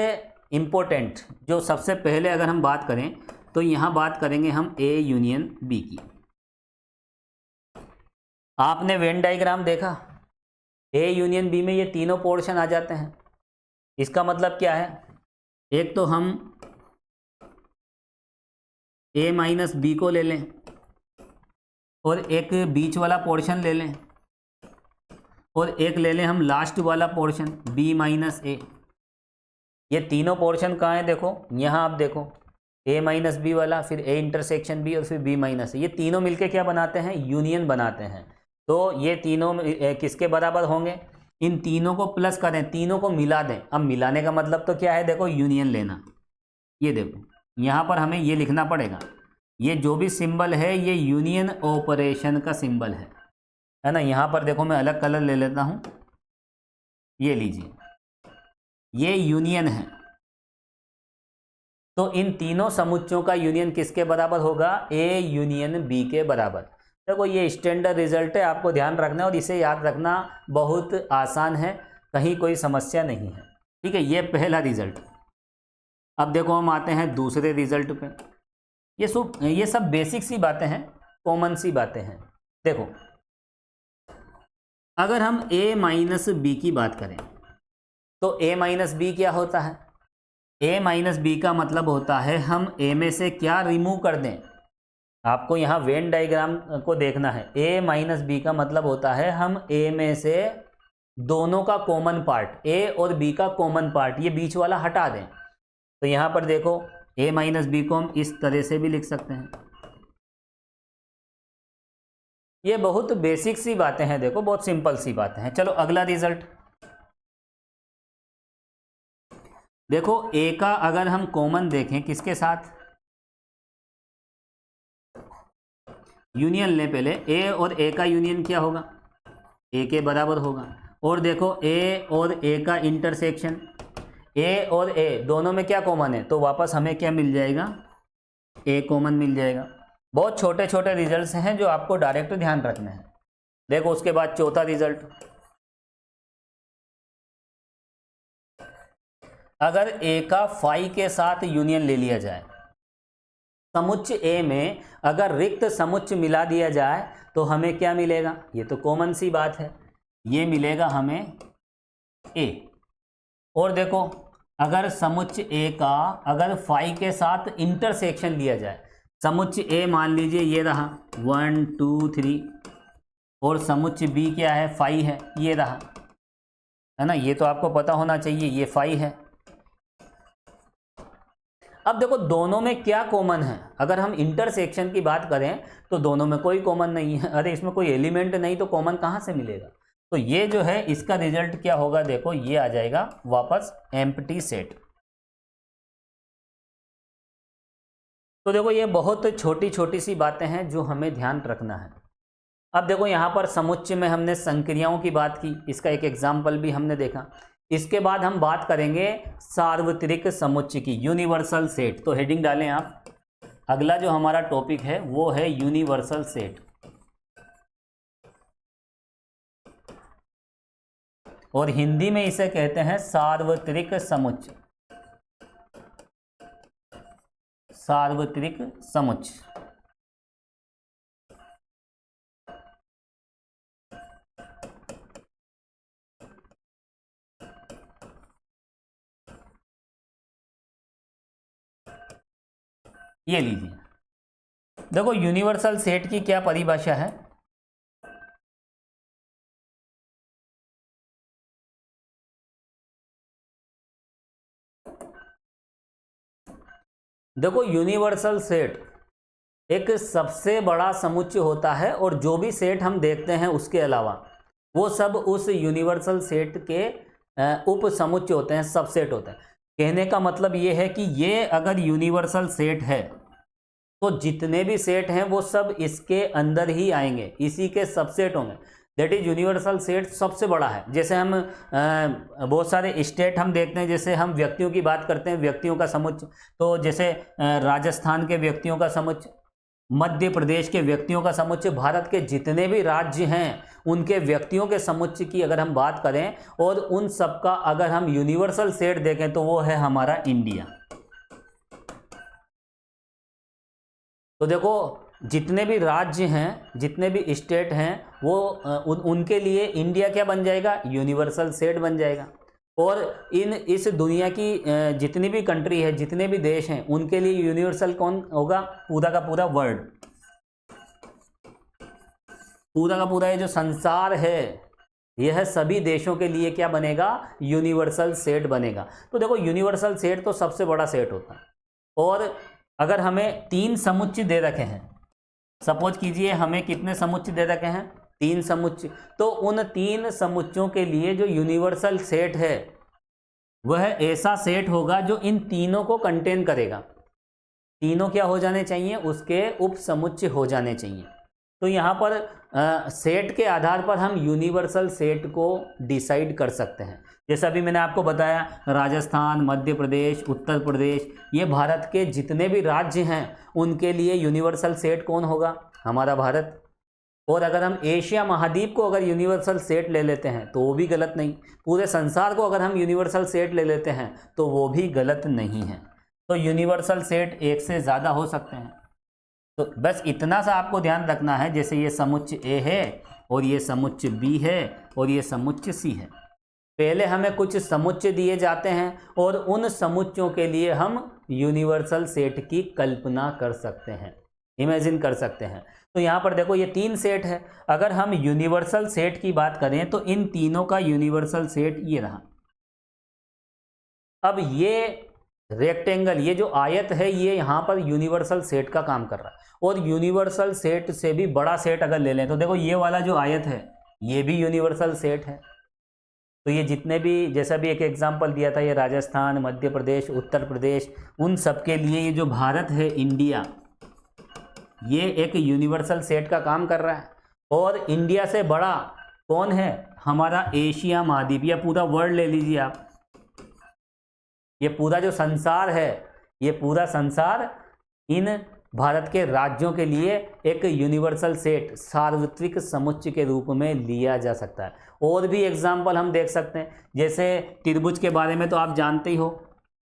इंपॉर्टेंट जो सबसे पहले अगर हम बात करें तो यहाँ बात करेंगे हम A यूनियन B की। आपने वेन डायग्राम देखा, A यूनियन B में ये तीनों पोर्शन आ जाते हैं। इसका मतलब क्या है, एक तो हम A माइनस B को ले लें और एक बीच वाला पोर्शन ले लें और एक ले लें हम लास्ट वाला पोर्शन B माइनस ए। ये तीनों पोर्शन कहाँ हैं, देखो यहाँ आप देखो, A माइनस बी वाला, फिर A इंटरसेक्शन B और फिर B माइनस ए, ये तीनों मिलके क्या बनाते हैं, यूनियन बनाते हैं। तो ये तीनों किसके बराबर होंगे, इन तीनों को प्लस करें, तीनों को मिला दें। अब मिलाने का मतलब तो क्या है, देखो यूनियन लेना। ये देखो यहाँ पर हमें ये लिखना पड़ेगा, ये जो भी सिंबल है ये यूनियन ऑपरेशन का सिंबल है ना। यहाँ पर देखो मैं अलग कलर ले लेता हूँ, ये लीजिए, ये यूनियन है। तो इन तीनों समुच्चयों का यूनियन किसके बराबर होगा, A यूनियन B के बराबर। देखो ये स्टैंडर्ड रिजल्ट है, आपको ध्यान रखना है और इसे याद रखना बहुत आसान है, कहीं कोई समस्या नहीं है, ठीक है। ये पहला रिजल्ट। अब देखो हम आते हैं दूसरे रिजल्ट पे। ये सब बेसिक सी बातें हैं, कॉमन सी बातें हैं। देखो अगर हम A माइनस बी की बात करें तो A माइनस बी क्या होता है, A माइनस बी का मतलब होता है हम A में से क्या रिमूव कर दें। आपको यहाँ वेन डायग्राम को देखना है। A माइनस बी का मतलब होता है हम A में से दोनों का कॉमन पार्ट, A और B का कॉमन पार्ट, ये बीच वाला हटा दें। तो यहाँ पर देखो A माइनस बी को हम इस तरह से भी लिख सकते हैं। ये बहुत बेसिक सी बातें हैं, देखो बहुत सिंपल सी बातें हैं। चलो अगला रिजल्ट देखो, A का अगर हम कॉमन देखें किसके साथ, यूनियन लें पहले, A और A का यूनियन क्या होगा, A के बराबर होगा। और देखो A और A का इंटरसेक्शन, A और A दोनों में क्या कॉमन है, तो वापस हमें क्या मिल जाएगा, A कॉमन मिल जाएगा। बहुत छोटे छोटे रिजल्ट्स हैं जो आपको डायरेक्ट ध्यान रखने हैं। देखो उसके बाद चौथा रिजल्ट, अगर A का फाई के साथ यूनियन ले लिया जाए, समुच्चय A में अगर रिक्त समुच्चय मिला दिया जाए तो हमें क्या मिलेगा, ये तो कॉमन सी बात है, ये मिलेगा हमें A। और देखो अगर समुच्चय A का अगर फाई के साथ इंटरसेक्शन लिया जाए, समुच्चय A मान लीजिए ये रहा 1 2 3 और समुच्चय B क्या है, फाई है, ये रहा, है ना। ये तो आपको पता होना चाहिए, ये फाई है। अब देखो दोनों में क्या कॉमन है, अगर हम इंटरसेक्शन की बात करें तो दोनों में कोई कॉमन नहीं है। अरे इसमें कोई एलिमेंट नहीं तो कॉमन कहाँ से मिलेगा। तो ये जो है इसका रिजल्ट क्या होगा, देखो ये आ जाएगा वापस एम्प्टी सेट। तो देखो ये बहुत छोटी छोटी सी बातें हैं जो हमें ध्यान रखना है। अब देखो यहाँ पर समुच्चय में हमने संक्रियाओं की बात की, इसका एक एग्जाम्पल भी हमने देखा। इसके बाद हम बात करेंगे सार्वत्रिक समुच्चय की, यूनिवर्सल सेट। तो हेडिंग डालें आप, अगला जो हमारा टॉपिक है वो है यूनिवर्सल सेट। और हिंदी में इसे कहते हैं सार्वत्रिक समुच्चय, सार्वत्रिक समुच्चय। ये लीजिए, देखो यूनिवर्सल सेट की क्या परिभाषा है। देखो यूनिवर्सल सेट एक सबसे बड़ा समुच्चय होता है और जो भी सेट हम देखते हैं उसके अलावा वो सब उस यूनिवर्सल सेट के उप समुच्चय होते हैं, सबसेट होते हैं। कहने का मतलब ये है कि ये अगर यूनिवर्सल सेट है तो जितने भी सेट हैं वो सब इसके अंदर ही आएंगे, इसी के सबसेट होंगे। दैट इज यूनिवर्सल सेट सबसे बड़ा है। जैसे हम बहुत सारे स्टेट हम देखते हैं, जैसे हम व्यक्तियों की बात करते हैं, व्यक्तियों का समुच्चय, तो जैसे राजस्थान के व्यक्तियों का समुच्चय, मध्य प्रदेश के व्यक्तियों का समुच्चय, भारत के जितने भी राज्य हैं उनके व्यक्तियों के समुच्चय की अगर हम बात करें और उन सब का अगर हम यूनिवर्सल सेट देखें तो वो है हमारा इंडिया। तो देखो जितने भी राज्य हैं, जितने भी स्टेट हैं, वो उनके लिए इंडिया क्या बन जाएगा, यूनिवर्सल सेट बन जाएगा। और इस दुनिया की जितनी भी कंट्री है, जितने भी देश हैं, उनके लिए यूनिवर्सल कौन होगा, पूरा का पूरा वर्ल्ड, पूरा का पूरा ये जो संसार है, यह सभी देशों के लिए क्या बनेगा, यूनिवर्सल सेट बनेगा। तो देखो यूनिवर्सल सेट तो सबसे बड़ा सेट होता है। और अगर हमें 3 समुच्चय दे रखे हैं, सपोज कीजिए हमें कितने समुच्चय दे रखे हैं, 3 समुच्चय, तो उन 3 समुच्चयों के लिए जो यूनिवर्सल सेट है वह ऐसा सेट होगा जो इन तीनों को कंटेन करेगा। तीनों क्या हो जाने चाहिए, उसके उप समुच्चय हो जाने चाहिए। तो यहाँ पर सेट के आधार पर हम यूनिवर्सल सेट को डिसाइड कर सकते हैं। जैसा अभी मैंने आपको बताया, राजस्थान, मध्य प्रदेश, उत्तर प्रदेश, ये भारत के जितने भी राज्य हैं उनके लिए यूनिवर्सल सेट कौन होगा, हमारा भारत। और अगर हम एशिया महाद्वीप को अगर यूनिवर्सल सेट ले लेते हैं तो वो भी गलत नहीं, पूरे संसार को अगर हम यूनिवर्सल सेट ले लेते हैं तो वो भी गलत नहीं है। तो यूनिवर्सल सेट एक से ज़्यादा हो सकते हैं। तो बस इतना सा आपको ध्यान रखना है, जैसे ये समुच्चय ए है और ये समुच्चय बी है और ये समुच्चय सी है। पहले हमें कुछ समुच्चय दिए जाते हैं और उन समुच्चयों के लिए हम यूनिवर्सल सेट की कल्पना कर सकते हैं, इमेजिन कर सकते हैं। तो यहाँ पर देखो ये 3 सेट है। अगर हम यूनिवर्सल सेट की बात करें तो इन तीनों का यूनिवर्सल सेट ये रहा। अब ये रेक्टेंगल, ये जो आयत है, ये यहाँ पर यूनिवर्सल सेट का काम कर रहा है। और यूनिवर्सल सेट से भी बड़ा सेट अगर ले लें तो देखो ये वाला जो आयत है ये भी यूनिवर्सल सेट है। तो ये जितने भी, जैसा भी एक एग्जांपल दिया था, ये राजस्थान, मध्य प्रदेश, उत्तर प्रदेश, उन सब के लिए ये जो भारत है, इंडिया, ये एक यूनिवर्सल सेट का काम कर रहा है। और इंडिया से बड़ा कौन है, हमारा एशिया महाद्वीप, या पूरा वर्ल्ड ले लीजिए आप। ये पूरा जो संसार है, ये पूरा संसार इन भारत के राज्यों के लिए एक यूनिवर्सल सेट, सार्वत्रिक समुच्चय के रूप में लिया जा सकता है। और भी एग्जाम्पल हम देख सकते हैं, जैसे त्रिभुज के बारे में तो आप जानते ही हो,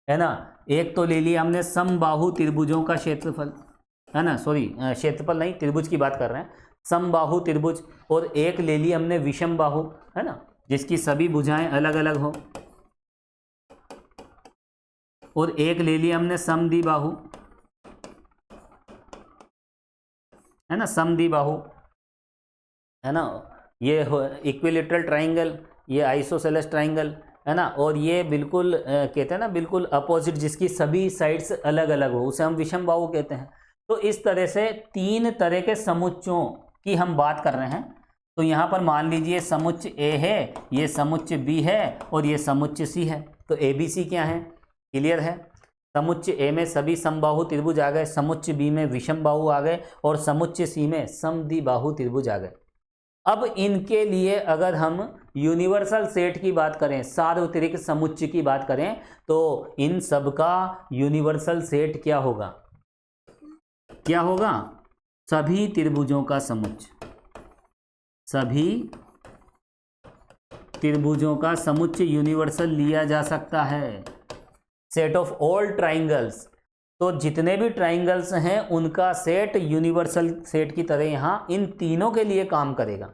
है ना। एक तो ले लिया हमने समबाहु त्रिभुजों का क्षेत्रफल, है ना, सॉरी क्षेत्रफल नहीं, त्रिभुज की बात कर रहे हैं, समबाहु त्रिभुज। और एक ले ली हमने विषम बाहु, है ना, जिसकी सभी भुजाएं अलग अलग हो। और एक ले लिया हमने समद्विबाहु, है ना, समद्विबाहु, है ना। ये इक्विलेटरल ट्राइंगल, ये आइसोसेलेस ट्राइंगल, है ना। और ये बिल्कुल कहते हैं ना, बिल्कुल अपोजिट, जिसकी सभी साइड्स अलग अलग हो, उसे हम विषम बाहु कहते हैं। तो इस तरह से 3 तरह के समुच्चयों की हम बात कर रहे हैं। तो यहाँ पर मान लीजिए समुच्चय ए है, ये समुच्चय बी है और ये समुच्चय सी है। तो ए बी सी क्या है, क्लियर है। समुच्चय ए में सभी समबाहु त्रिभुज आ गए, समुच्चय बी में विषम बाहु आ गए और समुच्चय सी में समद्विबाहु त्रिभुज आ गए। अब इनके लिए अगर हम यूनिवर्सल सेट की बात करें, सार्वत्रिक समुच्चय की बात करें, तो इन सब का यूनिवर्सल सेट क्या होगा, क्या होगा, सभी त्रिभुजों का समुच्चय, सभी त्रिभुजों का समुच्चय यूनिवर्सल लिया जा सकता है। सेट ऑफ ऑल ट्राइंगल्स, तो जितने भी ट्राइंगल्स हैं उनका सेट यूनिवर्सल सेट की तरह यहाँ इन तीनों के लिए काम करेगा।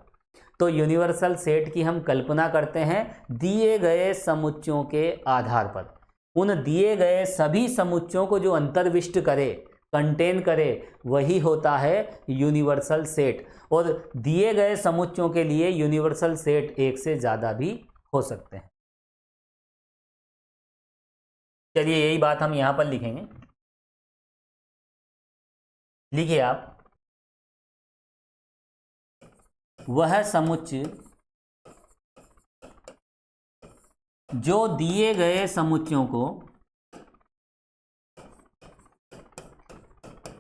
तो यूनिवर्सल सेट की हम कल्पना करते हैं दिए गए समुच्चयों के आधार पर। उन दिए गए सभी समुच्चयों को जो अंतर्विष्ट करे, कंटेन करे, वही होता है यूनिवर्सल सेट। और दिए गए समुच्चयों के लिए यूनिवर्सल सेट एक से ज़्यादा भी हो सकते हैं। चलिए यही बात हम यहाँ पर लिखेंगे, लिखिए आप, वह समुच्चय जो दिए गए समुच्चयों को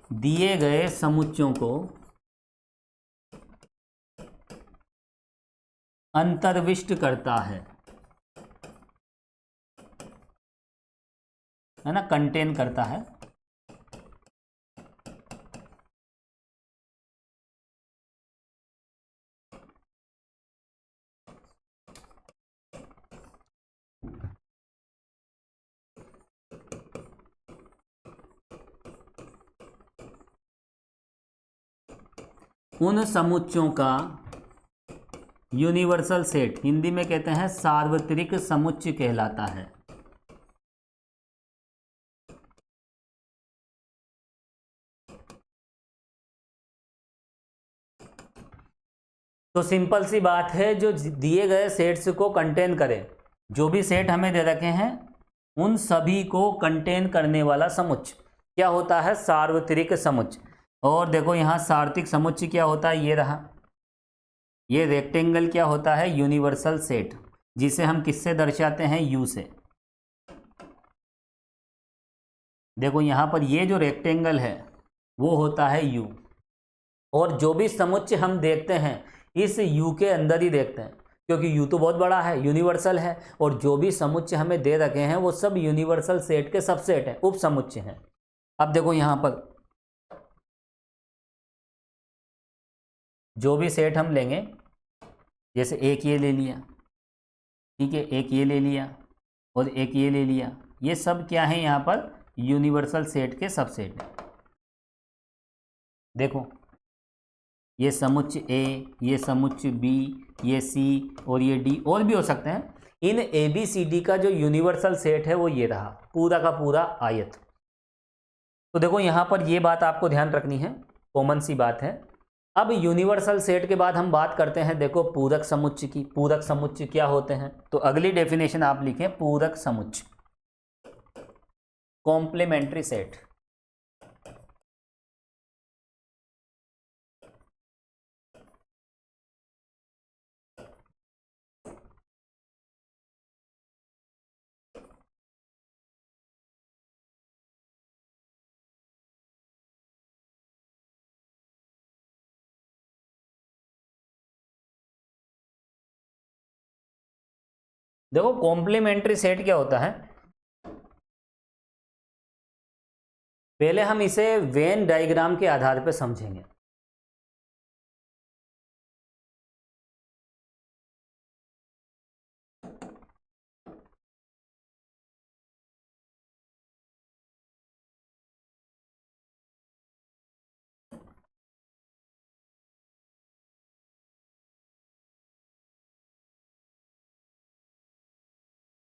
दिए गए समुच्चयों को अंतर्विष्ट करता है ना, कंटेन करता है। उन समुच्चयों का यूनिवर्सल सेट हिंदी में कहते हैं सार्वत्रिक समुच्चय कहलाता है। तो सिंपल सी बात है, जो दिए गए सेट्स को कंटेन करे, जो भी सेट हमें दे रखे हैं उन सभी को कंटेन करने वाला समुच्चय क्या होता है? सार्वत्रिक समुच्चय। और देखो यहाँ सार्वत्रिक समुच्चय क्या होता है, ये रहा। ये रेक्टेंगल क्या होता है? यूनिवर्सल सेट, जिसे हम किससे दर्शाते हैं? यू से। देखो यहाँ पर ये जो रेक्टेंगल है वो होता है यू, और जो भी समुच्चय हम देखते हैं इस यू के अंदर ही देखते हैं, क्योंकि यू तो बहुत बड़ा है, यूनिवर्सल है, और जो भी समुच्चय हमें दे रखे हैं वो सब यूनिवर्सल सेट के सबसेट हैं, उप समुच्चय हैं। अब देखो यहाँ पर जो भी सेट हम लेंगे, जैसे एक ये ले लिया, ठीक है, एक ये ले लिया और एक ये ले लिया, ये सब क्या है? यहाँ पर यूनिवर्सल सेट के सबसेट है। देखो ये समुच्चय ए, ये समुच्चय बी, ये सी और ये डी, और भी हो सकते हैं। इन ए बी सी डी का जो यूनिवर्सल सेट है वो ये रहा, पूरा का पूरा आयत। तो देखो यहाँ पर ये बात आपको ध्यान रखनी है, कॉमन सी बात है। अब यूनिवर्सल सेट के बाद हम बात करते हैं, देखो पूरक समुच्चय की। पूरक समुच्चय क्या होते हैं? तो अगली डेफिनेशन आप लिखें, पूरक समुच्चय, कॉम्प्लीमेंट्री सेट। देखो कॉम्प्लीमेंट्री सेट क्या होता है, पहले हम इसे वेन डायग्राम के आधार पर समझेंगे।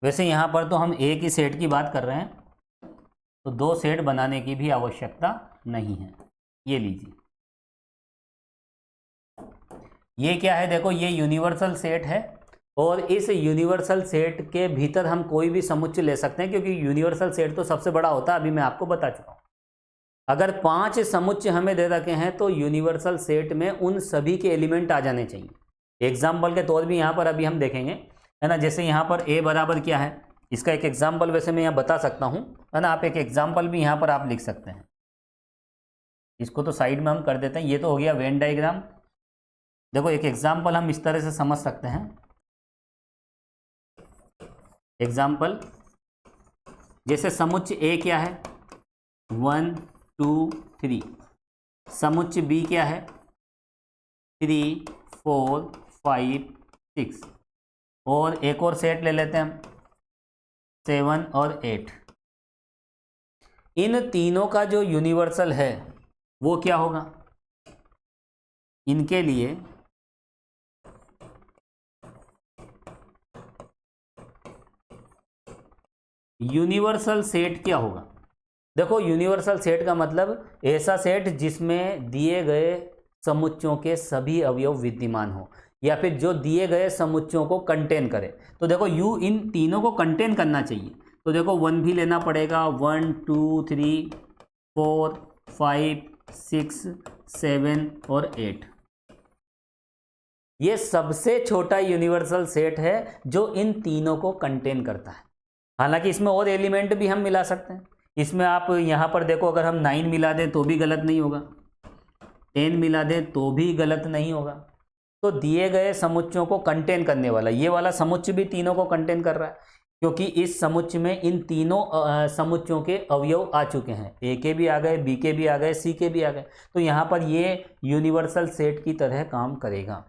वैसे यहाँ पर तो हम एक ही सेट की बात कर रहे हैं, तो दो सेट बनाने की भी आवश्यकता नहीं है। ये लीजिए, ये क्या है? देखो ये यूनिवर्सल सेट है, और इस यूनिवर्सल सेट के भीतर हम कोई भी समुच्चय ले सकते हैं, क्योंकि यूनिवर्सल सेट तो सबसे बड़ा होता है, अभी मैं आपको बता चुका हूँ। अगर 5 समुच्चय हमें दे रखे हैं तो यूनिवर्सल सेट में उन सभी के एलिमेंट आ जाने चाहिए। एग्जाम्पल के तौर भी यहाँ पर अभी हम देखेंगे, है ना। जैसे यहाँ पर a बराबर क्या है, इसका एक एग्जाम्पल वैसे मैं यहाँ बता सकता हूँ, है ना। आप एक एग्जाम्पल भी यहाँ पर आप लिख सकते हैं। इसको तो साइड में हम कर देते हैं, ये तो हो गया वेन डायग्राम। देखो एक एग्जाम्पल हम इस तरह से समझ सकते हैं। एग्जाम्पल, जैसे समुच्चय a क्या है? 1 2 3। समुच्चय b क्या है? 3 4 5 6। और एक और सेट ले लेते हैं हम, 7 और 8। इन तीनों का जो यूनिवर्सल है वो क्या होगा? इनके लिए यूनिवर्सल सेट क्या होगा? देखो यूनिवर्सल सेट का मतलब ऐसा सेट जिसमें दिए गए समुच्चयों के सभी अवयव विद्यमान हो, या फिर जो दिए गए समुच्चयों को कंटेन करे। तो देखो U इन तीनों को कंटेन करना चाहिए, तो देखो 1 भी लेना पड़ेगा। 1 2 3 4 5 6 7 और 8। ये सबसे छोटा यूनिवर्सल सेट है जो इन तीनों को कंटेन करता है। हालांकि इसमें और एलिमेंट भी हम मिला सकते हैं, इसमें आप यहाँ पर देखो, अगर हम 9 मिला दें तो भी गलत नहीं होगा, 10 मिला दें तो भी गलत नहीं होगा। तो दिए गए समुच्चयों को कंटेन करने वाला ये वाला समुच्चय भी तीनों को कंटेन कर रहा है, क्योंकि इस समुच्चय में इन तीनों समुच्चयों के अवयव आ चुके हैं, ए के भी आ गए, बी के भी आ गए, सी के भी आ गए। तो यहाँ पर ये यूनिवर्सल सेट की तरह काम करेगा।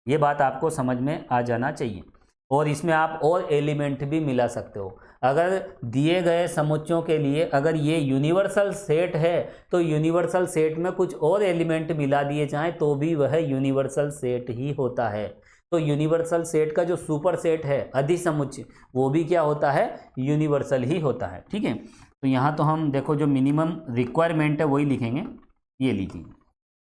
ये बात आपको समझ में आ जाना चाहिए। और इसमें आप और एलिमेंट भी मिला सकते हो। अगर दिए गए समुच्चयों के लिए अगर ये यूनिवर्सल सेट है तो यूनिवर्सल सेट में कुछ और एलिमेंट मिला दिए जाएं तो भी वह यूनिवर्सल सेट ही होता है। तो यूनिवर्सल सेट का जो सुपर सेट है अधिसमुच्चय, वो भी क्या होता है, यूनिवर्सल ही होता है। ठीक है, तो यहाँ तो हम देखो जो मिनिमम रिक्वायरमेंट है वही लिखेंगे। ये लीजिए,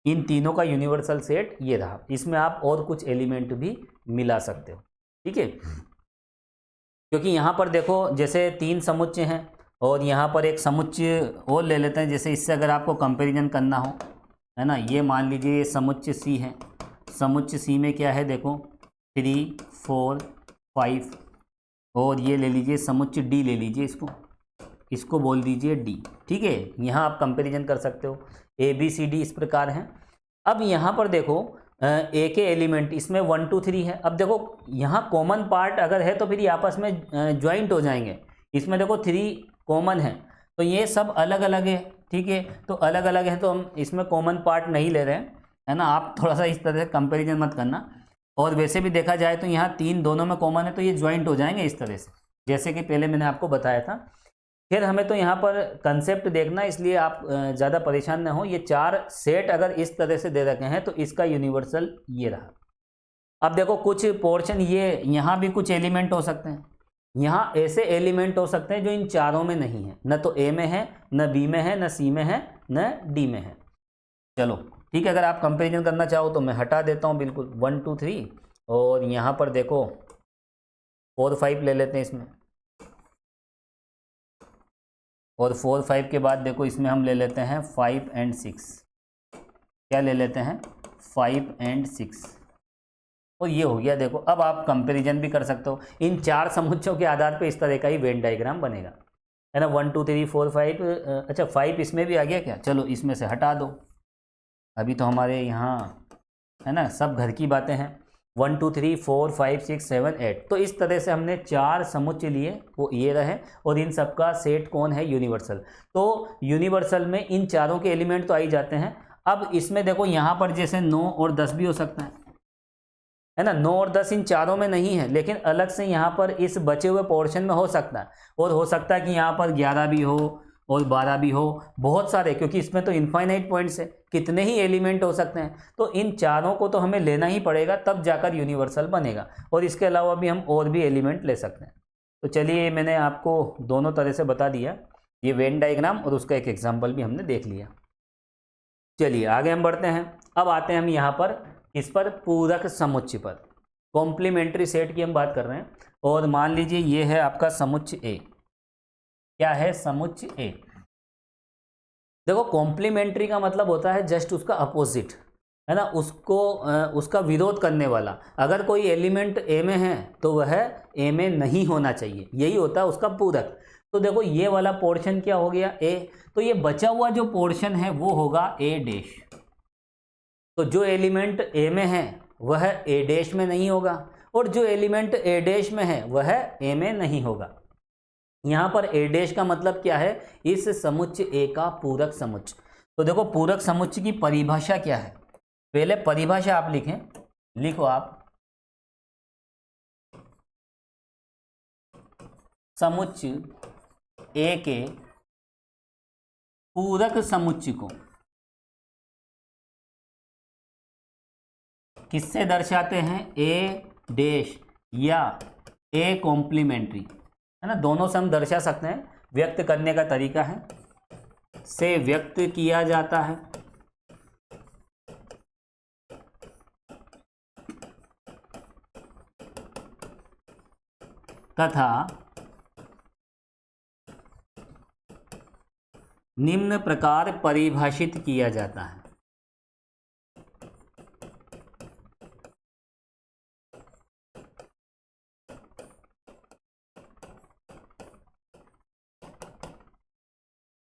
इन तीनों का यूनिवर्सल सेट ये रहा, इसमें आप और कुछ एलिमेंट भी मिला सकते हो। ठीक है, क्योंकि यहाँ पर देखो जैसे 3 समुच्चय हैं और यहाँ पर एक समुच्चय और ले लेते हैं। जैसे इससे अगर आपको कंपैरिजन करना हो, है ना, ये मान लीजिए ये समुच्चय सी है। समुच्चय सी में क्या है देखो, 3, 4, 5, और ये ले लीजिए समुच्चय डी ले लीजिए, इसको बोल दीजिए डी। ठीक है, यहाँ आप कंपैरिजन कर सकते हो। ए बी सी डी इस प्रकार हैं। अब यहाँ पर देखो ए के एलिमेंट इसमें 1 2 3 है। अब देखो यहाँ कॉमन पार्ट अगर है तो फिर ये आपस में ज्वाइंट हो जाएंगे। इसमें देखो 3 कॉमन है तो ये सब अलग अलग है। ठीक है, तो अलग अलग है तो हम इसमें कॉमन पार्ट नहीं ले रहे हैं, है ना। आप थोड़ा सा इस तरह से कंपेरिजन मत करना। और वैसे भी देखा जाए तो यहाँ 3 दोनों में कॉमन है तो ये ज्वाइंट हो जाएंगे इस तरह से, जैसे कि पहले मैंने आपको बताया था। फिर हमें तो यहाँ पर कंसेप्ट देखना, इसलिए आप ज़्यादा परेशान ना हो। ये 4 सेट अगर इस तरह से दे रखे हैं तो इसका यूनिवर्सल ये रहा। अब देखो कुछ पोर्शन ये यहाँ भी कुछ एलिमेंट हो सकते हैं, यहाँ ऐसे एलिमेंट हो सकते हैं जो इन चारों में नहीं है, न तो ए में है, न बी में है, न सी में है, न डी में है। चलो ठीक है, अगर आप कंपेरिजन करना चाहो तो मैं हटा देता हूँ बिल्कुल 1 2 3, और यहाँ पर देखो 4 5 ले लेते हैं इसमें, और 4 5 के बाद देखो इसमें हम ले लेते हैं 5 और 6। क्या ले लेते हैं, 5 और 6, और ये हो गया। देखो अब आप कंपैरिजन भी कर सकते हो। इन 4 समुच्चयों के आधार पे इस तरह का ही वेन डायग्राम बनेगा, है ना। 1 2 3 4 5, अच्छा 5 इसमें भी आ गया क्या, चलो इसमें से हटा दो। अभी तो हमारे यहाँ, है ना, सब घर की बातें हैं। 1 2 3 4 5 6 7 8, तो इस तरह से हमने 4 समुच्चय लिए, वो ये रहे, और इन सब का सेट कौन है, यूनिवर्सल। तो यूनिवर्सल में इन चारों के एलिमेंट तो आ ही जाते हैं। अब इसमें देखो यहाँ पर जैसे 9 और 10 भी हो सकता है ना। 9 और 10 इन चारों में नहीं है, लेकिन अलग से यहाँ पर इस बचे हुए पोर्शन में हो सकता है। और हो सकता है कि यहाँ पर 11 भी हो और 12 भी हो, बहुत सारे, क्योंकि इसमें तो इनफाइनाइट पॉइंट्स है, कितने ही एलिमेंट हो सकते हैं। तो इन चारों को तो हमें लेना ही पड़ेगा, तब जाकर यूनिवर्सल बनेगा। और इसके अलावा भी हम और भी एलिमेंट ले सकते हैं। तो चलिए, मैंने आपको दोनों तरह से बता दिया, ये वेन डायग्राम और उसका एक एग्जाम्पल भी हमने देख लिया। चलिए आगे हम बढ़ते हैं। अब आते हैं हम यहाँ पर इस पर पूरक समुच्चय पर, कॉम्प्लीमेंट्री सेट की हम बात कर रहे हैं। और मान लीजिए ये है आपका समुच्चय ए। क्या है, समुच्चय ए। देखो कॉम्प्लीमेंट्री का मतलब होता है जस्ट उसका अपोजिट, है ना, उसको उसका विरोध करने वाला। अगर कोई एलिमेंट ए में है तो वह ए में नहीं होना चाहिए, यही होता है उसका पूरक। तो देखो ये वाला पोर्शन क्या हो गया, ए, तो ये बचा हुआ जो पोर्शन है वो होगा ए डैश। तो जो एलिमेंट ए में है वह ए डैश में नहीं होगा, और जो एलिमेंट ए डैश में है वह ए में नहीं होगा। यहाँ पर ए डैश का मतलब क्या है, इस समुच्चय ए का पूरक समुच्चय। तो देखो पूरक समुच्चय की परिभाषा क्या है, पहले परिभाषा आप लिखें, लिखो आप, समुच्चय ए के पूरक समुच्चय को किससे दर्शाते हैं, ए डैश या ए कॉम्प्लीमेंट्री, है ना, दोनों से हम दर्शा सकते हैं। व्यक्त करने का तरीका है, से व्यक्त किया जाता है, तथा निम्न प्रकार परिभाषित किया जाता है।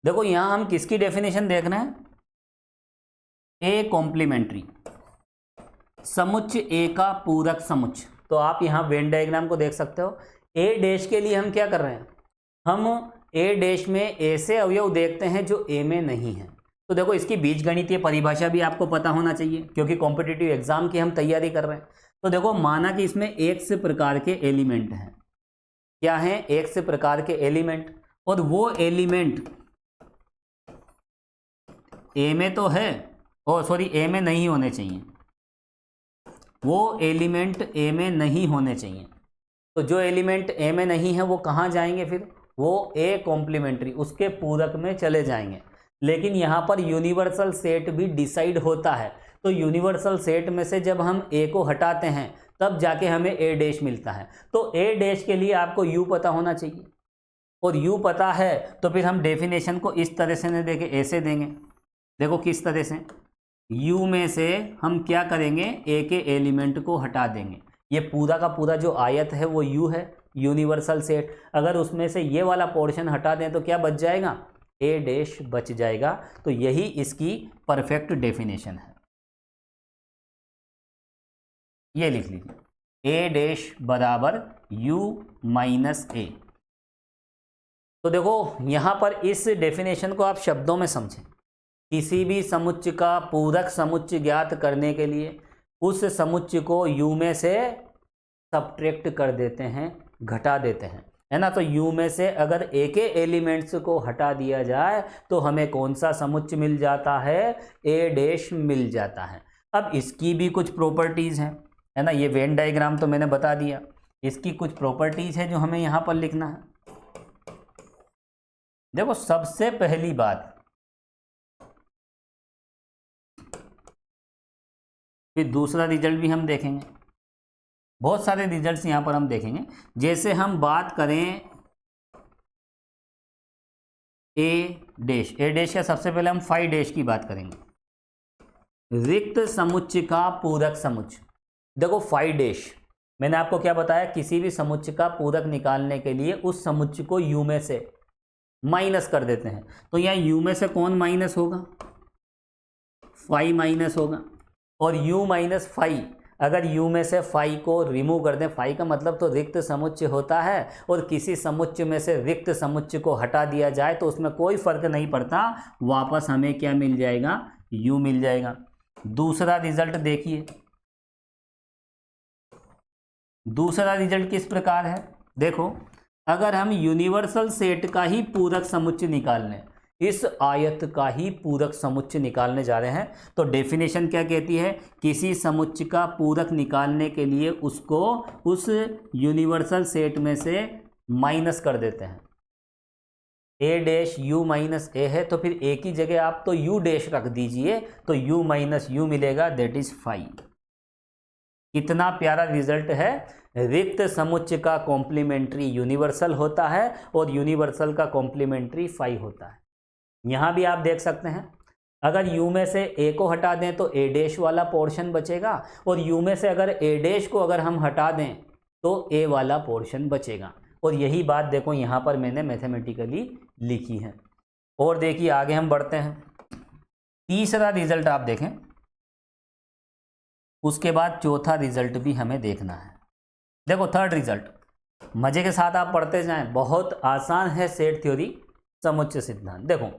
देखो यहां हम किसकी डेफिनेशन देख रहे हैं, ए कॉम्प्लीमेंट्री, समुच्च ए का पूरक समुच्च। तो आप यहां वेन डायग्राम को देख सकते हो। ए डैश के लिए हम क्या कर रहे हैं, हम ए डैश में ऐसे अवयव देखते हैं जो ए में नहीं है। तो देखो इसकी बीजगणितीय परिभाषा भी आपको पता होना चाहिए, क्योंकि कॉम्पिटिटिव एग्जाम की हम तैयारी कर रहे हैं। तो देखो माना कि इसमें एक्स प्रकार के एलिमेंट हैं, क्या है, एक्स प्रकार के एलिमेंट, और वो एलिमेंट ए में तो है, ओ सॉरी ए में नहीं होने चाहिए, वो एलिमेंट ए में नहीं होने चाहिए। तो जो एलिमेंट ए में नहीं है वो कहाँ जाएंगे, फिर वो ए कॉम्प्लीमेंट्री, उसके पूरक में चले जाएंगे। लेकिन यहाँ पर यूनिवर्सल सेट भी डिसाइड होता है। तो यूनिवर्सल सेट में से जब हम ए को हटाते हैं तब जाके हमें ए डैश मिलता है। तो ए डैश के लिए आपको यू पता होना चाहिए, और यू पता है तो फिर हम डेफिनेशन को इस तरह से नहीं देंगे, ऐसे देंगे। देखो किस तरह से, यू में से हम क्या करेंगे, ए के एलिमेंट को हटा देंगे। ये पूरा का पूरा जो आयत है वो यू है, यूनिवर्सल सेट। अगर उसमें से ये वाला पोर्शन हटा दें तो क्या बच जाएगा, ए डैश बच जाएगा। तो यही इसकी परफेक्ट डेफिनेशन है। ये लिख लीजिए, ए डैश बराबर यू माइनस ए। तो देखो यहां पर इस डेफिनेशन को आप शब्दों में समझें। किसी भी समुच्च का पूरक समुच्च ज्ञात करने के लिए उस समुच्च को यू में से सब्ट्रैक्ट कर देते हैं, घटा देते हैं, है ना। तो यू में से अगर ए के एलिमेंट्स को हटा दिया जाए तो हमें कौन सा समुच्च मिल जाता है, ए डैश मिल जाता है। अब इसकी भी कुछ प्रॉपर्टीज़ हैं, है ना। ये वेन डायग्राम तो मैंने बता दिया, इसकी कुछ प्रॉपर्टीज़ है जो हमें यहाँ पर लिखना है। देखो सबसे पहली बात, फिर दूसरा रिजल्ट भी हम देखेंगे, बहुत सारे रिजल्ट्स यहाँ पर हम देखेंगे। जैसे हम बात करें ए डैश, ए डैश का सबसे पहले हम फाई डैश की बात करेंगे, रिक्त समुच्च का पूरक समुच्च। देखो फाई डैश मैंने आपको क्या बताया, किसी भी समुच्च का पूरक निकालने के लिए उस समुच्च को यू में से माइनस कर देते हैं। तो यहाँ यू में से कौन माइनस होगा, फाई माइनस होगा, और u माइनस फाई, अगर u में से फाई को रिमूव कर दें, फाई का मतलब तो रिक्त समुच्च होता है, और किसी समुच्च में से रिक्त समुच्च को हटा दिया जाए तो उसमें कोई फर्क नहीं पड़ता, वापस हमें क्या मिल जाएगा, u मिल जाएगा। दूसरा रिजल्ट देखिए, दूसरा रिजल्ट किस प्रकार है, देखो अगर हम यूनिवर्सल सेट का ही पूरक समुच्च निकाल लें, इस आयत का ही पूरक समुच्च निकालने जा रहे हैं, तो डेफिनेशन क्या कहती है, किसी समुच्च का पूरक निकालने के लिए उसको उस यूनिवर्सल सेट में से माइनस कर देते हैं। ए डैश यू माइनस ए है, तो फिर ए की जगह आप तो यू डैश रख दीजिए, तो यू माइनस यू मिलेगा, दैट इज फाई। कितना प्यारा रिजल्ट है, रिक्त समुच्च का कॉम्प्लीमेंट्री यूनिवर्सल होता है और यूनिवर्सल का कॉम्प्लीमेंट्री फाई होता है। यहाँ भी आप देख सकते हैं, अगर u में से a को हटा दें तो a डैश वाला पोर्शन बचेगा, और u में से अगर a डैश को अगर हम हटा दें तो a वाला पोर्शन बचेगा। और यही बात देखो यहाँ पर मैंने मैथमेटिकली लिखी है। और देखिए आगे हम बढ़ते हैं, तीसरा रिजल्ट आप देखें, उसके बाद चौथा रिजल्ट भी हमें देखना है। देखो थर्ड रिजल्ट, मजे के साथ आप पढ़ते जाएं, बहुत आसान है सेट थ्योरी समुच्च सिद्धांत। देखो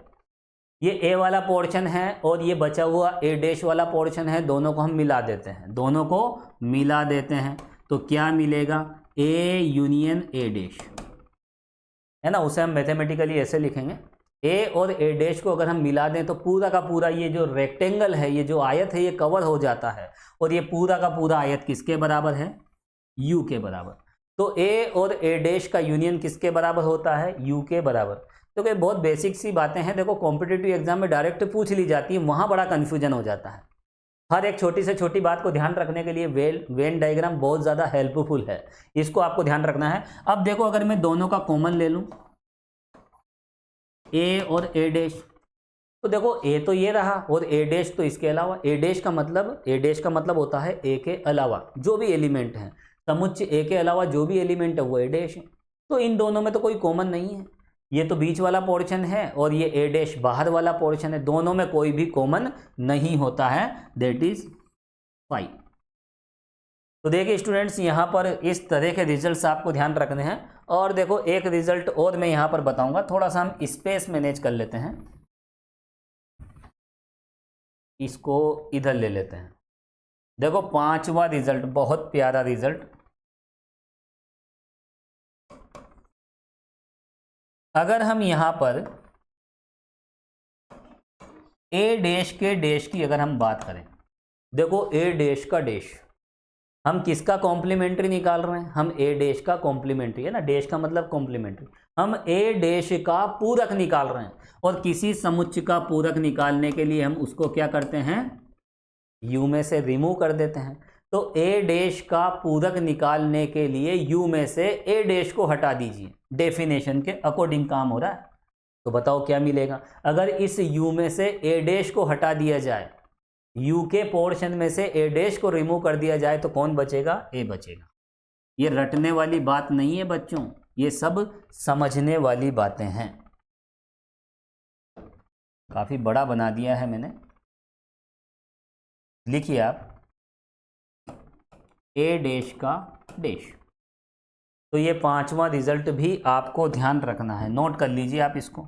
ये ए वाला पोर्शन है और ये बचा हुआ ए डैश वाला पोर्शन है, दोनों को हम मिला देते हैं, दोनों को मिला देते हैं तो क्या मिलेगा, ए यूनियन ए डैश, है ना। उसे हम मैथमेटिकली ऐसे लिखेंगे, ए और ए डैश को अगर हम मिला दें तो पूरा का पूरा ये जो रेक्टेंगल है, ये जो आयत है, ये कवर हो जाता है, और ये पूरा का पूरा आयत किसके बराबर है, यू के बराबर। तो ए और ए डैश का यूनियन किसके बराबर होता है, यू के बराबर। तो ये बहुत बेसिक सी बातें हैं, देखो कॉम्पिटिटिव एग्जाम में डायरेक्ट पूछ ली जाती है, वहाँ बड़ा कन्फ्यूजन हो जाता है। हर एक छोटी से छोटी बात को ध्यान रखने के लिए वेन डायग्राम बहुत ज़्यादा हेल्पफुल है, इसको आपको ध्यान रखना है। अब देखो अगर मैं दोनों का कॉमन ले लूँ, ए और ए डैश, तो देखो ए तो ये रहा और ए डैश तो इसके अलावा। ए डैश का मतलब होता है ए के अलावा जो भी एलिमेंट है, समुच्च ए के अलावा जो भी एलिमेंट है वो ए डैश है। तो इन दोनों में तो कोई कॉमन नहीं है, ये तो बीच वाला पोर्शन है और ये ए डैश बाहर वाला पोर्शन है, दोनों में कोई भी कॉमन नहीं होता है, दैट इज 5। तो देखिए स्टूडेंट्स, यहाँ पर इस तरह के रिजल्ट्स आपको ध्यान रखने हैं। और देखो एक रिजल्ट और मैं यहाँ पर बताऊंगा, थोड़ा सा हम स्पेस मैनेज कर लेते हैं, इसको इधर ले लेते हैं। देखो पांचवा रिजल्ट, बहुत प्यारा रिजल्ट। अगर हम यहाँ पर ए डैश के डैश की अगर हम बात करें, देखो ए डैश का डैश, हम किसका कॉम्प्लीमेंट्री निकाल रहे हैं? हम ए डैश का कॉम्प्लीमेंट्री है ना, डैश का मतलब कॉम्प्लीमेंट्री। हम ए डैश का पूरक निकाल रहे हैं, और किसी समुच्चय का पूरक निकालने के लिए हम उसको क्या करते हैं? यू में से रिमूव कर देते हैं। तो ए डैश का पूरक निकालने के लिए यू में से ए डैश को हटा दीजिए, डेफिनेशन के अकॉर्डिंग काम हो रहा है। तो बताओ क्या मिलेगा? अगर इस यू में से ए डैश को हटा दिया जाए, यू के पोर्शन में से ए डैश को रिमूव कर दिया जाए, तो कौन बचेगा? ए बचेगा। ये रटने वाली बात नहीं है बच्चों, ये सब समझने वाली बातें हैं। काफी बड़ा बना दिया है मैंने, लिखिए आप ए डैश का डैश। तो ये पांचवा रिजल्ट भी आपको ध्यान रखना है, नोट कर लीजिए आप इसको।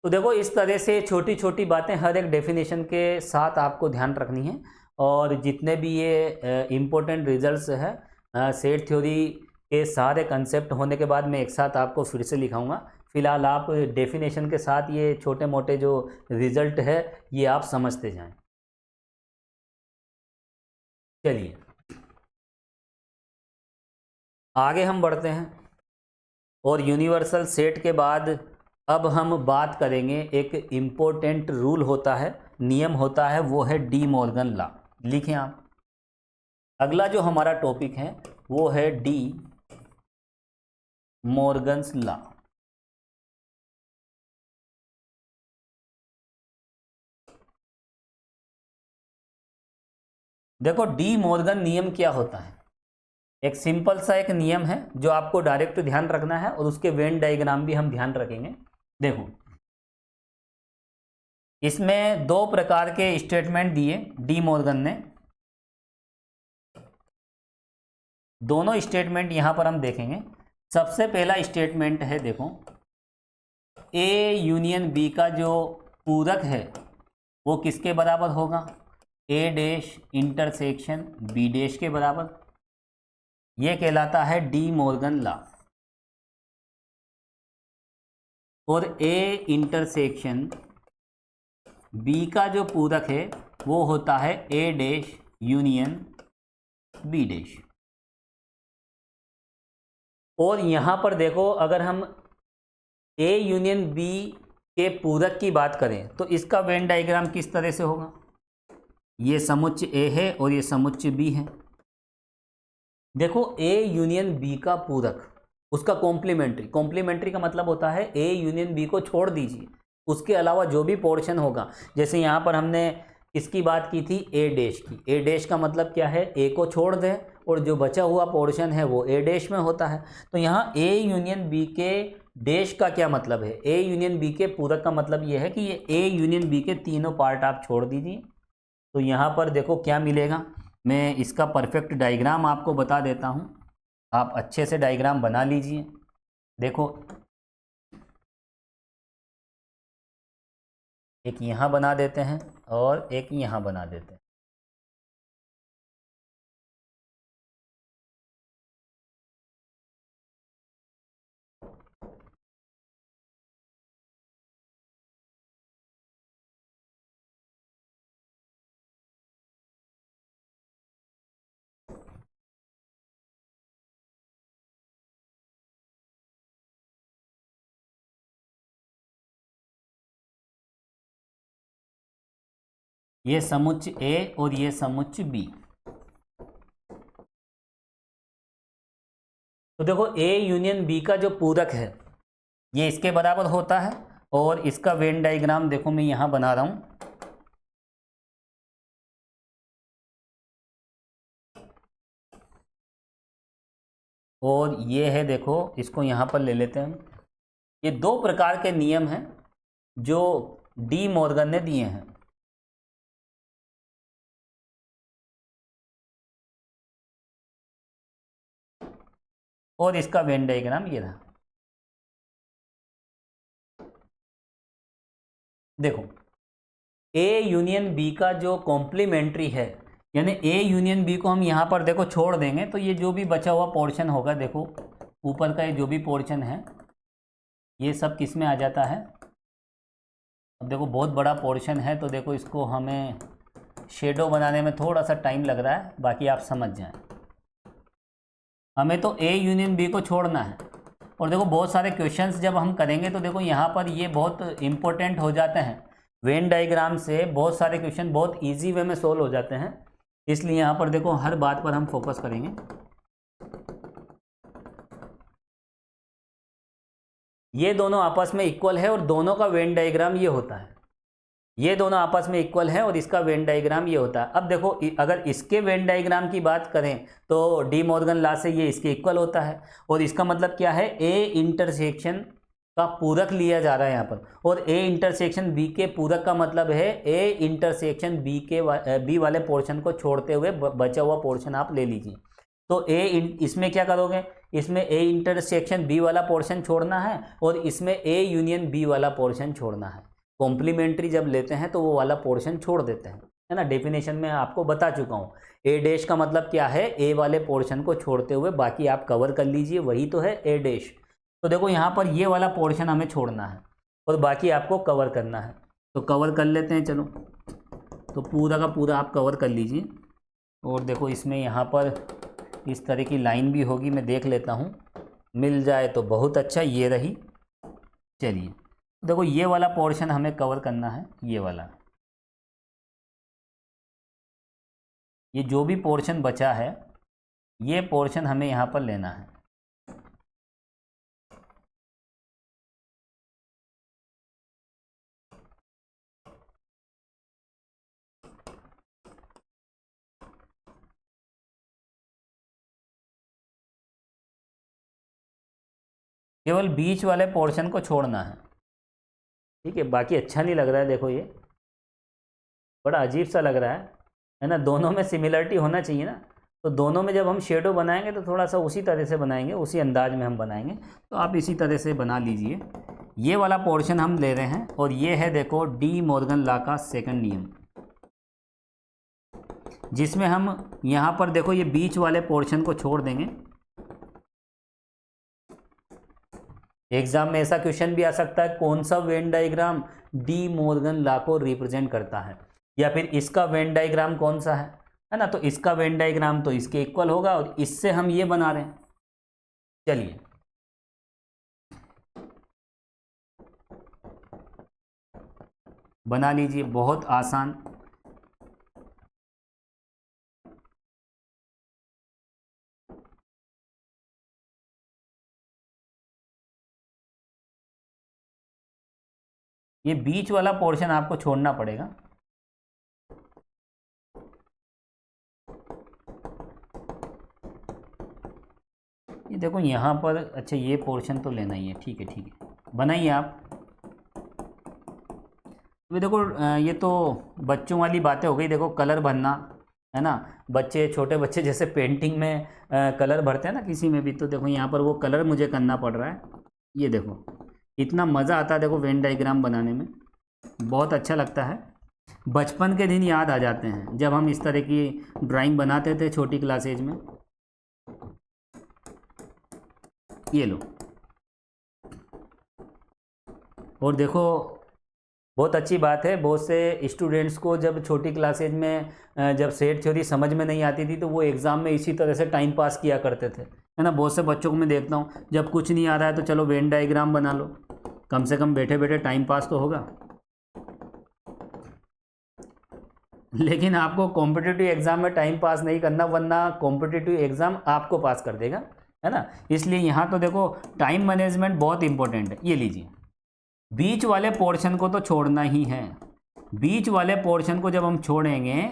तो देखो इस तरह से छोटी छोटी बातें हर एक डेफिनेशन के साथ आपको ध्यान रखनी है। और जितने भी ये इम्पोर्टेंट रिजल्ट्स है सेट थ्योरी के सारे कंसेप्ट होने के बाद मैं एक साथ आपको फिर से लिखाऊंगा। फिलहाल आप डेफिनेशन के साथ ये छोटे मोटे जो रिजल्ट है ये आप समझते जाएं। चलिए आगे हम बढ़ते हैं, और यूनिवर्सल सेट के बाद अब हम बात करेंगे, एक इम्पोर्टेंट रूल होता है, नियम होता है, वो है डी मॉर्गन लॉ। लिखें आप। अगला जो हमारा टॉपिक है वो है डी मॉर्गन्स लॉ। देखो डी मॉर्गन नियम क्या होता है? एक सिंपल सा एक नियम है जो आपको डायरेक्ट ध्यान रखना है, और उसके वेन डायग्राम भी हम ध्यान रखेंगे। देखो इसमें दो प्रकार के स्टेटमेंट दिए डी मॉर्गन ने। दोनों स्टेटमेंट यहां पर हम देखेंगे। सबसे पहला स्टेटमेंट है, देखो ए यूनियन बी का जो पूरक है वो किसके बराबर होगा? ए डैश इंटरसेक्शन बी डैश के बराबर। यह कहलाता है डी मॉर्गन लॉ। और ए इंटरसेक्शन बी का जो पूरक है वो होता है ए डैश यूनियन बी डैश। और यहां पर देखो अगर हम ए यूनियन बी के पूरक की बात करें तो इसका वेन डायग्राम किस तरह से होगा? ये समुच्चय ए है और ये समुच्चय बी है। देखो ए यूनियन बी का पूरक, उसका कॉम्प्लीमेंट्री, कॉम्प्लीमेंट्री का मतलब होता है ए यूनियन बी को छोड़ दीजिए, उसके अलावा जो भी पोर्शन होगा। जैसे यहाँ पर हमने इसकी बात की थी ए डैश की। ए डैश का मतलब क्या है? ए को छोड़ दें और जो बचा हुआ पोर्शन है वो ए डैश में होता है। तो यहाँ ए यूनियन बी के डैश का क्या मतलब है? ए यूनियन बी के पूरक का मतलब ये है कि ये ए यूनियन बी के तीनों पार्ट आप छोड़ दीजिए। तो यहाँ पर देखो क्या मिलेगा, मैं इसका परफेक्ट डायग्राम आपको बता देता हूँ, आप अच्छे से डायग्राम बना लीजिए। देखो एक यहाँ बना देते हैं और एक यहाँ बना देते हैं। ये समुच्चय ए और ये समुच्चय बी। तो देखो ए यूनियन बी का जो पूरक है ये इसके बराबर होता है, और इसका वेन डायग्राम देखो मैं यहां बना रहा हूं। और ये है, देखो इसको यहाँ पर ले लेते हैं हम। ये दो प्रकार के नियम हैं जो डी मॉर्गन ने दिए हैं। और इसका वेन डायग्राम ये रहा। देखो ए यूनियन बी का जो कॉम्प्लीमेंट्री है, यानी ए यूनियन बी को हम यहाँ पर देखो छोड़ देंगे तो ये जो भी बचा हुआ पोर्शन होगा, देखो ऊपर का ये जो भी पोर्शन है ये सब किस में आ जाता है। अब देखो बहुत बड़ा पोर्शन है तो देखो इसको हमें शेडो बनाने में थोड़ा सा टाइम लग रहा है, बाकी आप समझ जाएं। हमें तो ए यूनियन बी को छोड़ना है। और देखो बहुत सारे क्वेश्चंस जब हम करेंगे तो देखो यहाँ पर ये बहुत इंपॉर्टेंट हो जाते हैं। वेन डायग्राम से बहुत सारे क्वेश्चन बहुत इजी वे में सोल्व हो जाते हैं, इसलिए यहाँ पर देखो हर बात पर हम फोकस करेंगे। ये दोनों आपस में इक्वल है और दोनों का वेन डायग्राम ये होता है। ये दोनों आपस में इक्वल है और इसका वेन डायग्राम ये होता है। अब देखो अगर इसके वेन डायग्राम की बात करें तो डी मॉर्गन लॉ से ये इसके इक्वल होता है। और इसका मतलब क्या है, ए इंटरसेक्शन का पूरक लिया जा रहा है यहाँ पर। और ए इंटरसेक्शन बी के पूरक का मतलब है ए इंटरसेक्शन बी वाले पोर्शन को छोड़ते हुए बचा हुआ पोर्शन आप ले लीजिए। तो इसमें क्या करोगे, इसमें ए इंटरसेक्शन बी वाला पोर्शन छोड़ना है और इसमें ए यूनियन बी वाला पोर्शन छोड़ना है। कॉम्प्लीमेंट्री जब लेते हैं तो वो वाला पोर्शन छोड़ देते हैं, है ना। डेफिनेशन में आपको बता चुका हूँ। ए डैश का मतलब क्या है, ए वाले पोर्शन को छोड़ते हुए बाकी आप कवर कर लीजिए, वही तो है ए डैश। तो देखो यहाँ पर ये वाला पोर्शन हमें छोड़ना है और बाकी आपको कवर करना है। तो कवर कर लेते हैं, चलो। तो पूरा का पूरा आप कवर कर लीजिए। और देखो इसमें यहाँ पर इस तरह की लाइन भी होगी, मैं देख लेता हूँ, मिल जाए तो बहुत अच्छा। ये रही। चलिए देखो ये वाला पोर्शन हमें कवर करना है, ये वाला। ये जो भी पोर्शन बचा है ये पोर्शन हमें यहाँ पर लेना है। केवल बीच वाले पोर्शन को छोड़ना है, ठीक है। बाकी अच्छा नहीं लग रहा है, देखो ये बड़ा अजीब सा लग रहा है ना। दोनों में सिमिलरिटी होना चाहिए ना। तो दोनों में जब हम शेडो बनाएंगे तो थोड़ा सा उसी तरह से बनाएंगे, उसी अंदाज में हम बनाएंगे। तो आप इसी तरह से बना लीजिए। ये वाला पोर्शन हम ले रहे हैं और ये है देखो डी मॉर्गन लॉ का सेकंड नियम, जिसमें हम यहाँ पर देखो ये बीच वाले पोर्शन को छोड़ देंगे। एग्जाम में ऐसा क्वेश्चन भी आ सकता है, कौन सा Venn diagram De Morgan law को रिप्रेजेंट करता है, या फिर इसका वेन डायग्राम कौन सा है ना। तो इसका वेन डायग्राम तो इसके इक्वल होगा और इससे हम ये बना रहे हैं। चलिए बना लीजिए, बहुत आसान। ये बीच वाला पोर्शन आपको छोड़ना पड़ेगा। ये देखो यहाँ पर, अच्छा ये पोर्शन तो लेना ही है, ठीक है ठीक है, बनाइए आप। ये देखो ये तो बच्चों वाली बातें हो गई। देखो कलर भरना, है ना। बच्चे, छोटे बच्चे जैसे पेंटिंग में कलर भरते हैं ना किसी में भी, तो देखो यहाँ पर वो कलर मुझे करना पड़ रहा है। ये देखो इतना मज़ा आता है देखो वेन डायग्राम बनाने में, बहुत अच्छा लगता है। बचपन के दिन याद आ जाते हैं जब हम इस तरह की ड्राइंग बनाते थे छोटी क्लासेज में। ये लो, और देखो बहुत अच्छी बात है, बहुत से स्टूडेंट्स को जब छोटी क्लासेज में जब सेट थ्योरी समझ में नहीं आती थी तो वो एग्ज़ाम में इसी तरह से टाइम पास किया करते थे, है ना। बहुत से बच्चों को मैं देखता हूँ, जब कुछ नहीं आ रहा है तो चलो वेन डायग्राम बना लो, कम से कम बैठे बैठे टाइम पास तो होगा। लेकिन आपको कॉम्पिटिटिव एग्ज़ाम में टाइम पास नहीं करना, वरना कॉम्पिटिटिव एग्ज़ाम आपको पास कर देगा, है ना। इसलिए यहाँ तो देखो टाइम मैनेजमेंट बहुत इंपॉर्टेंट है। ये लीजिए, बीच वाले पोर्शन को तो छोड़ना ही है। बीच वाले पोर्शन को जब हम छोड़ेंगे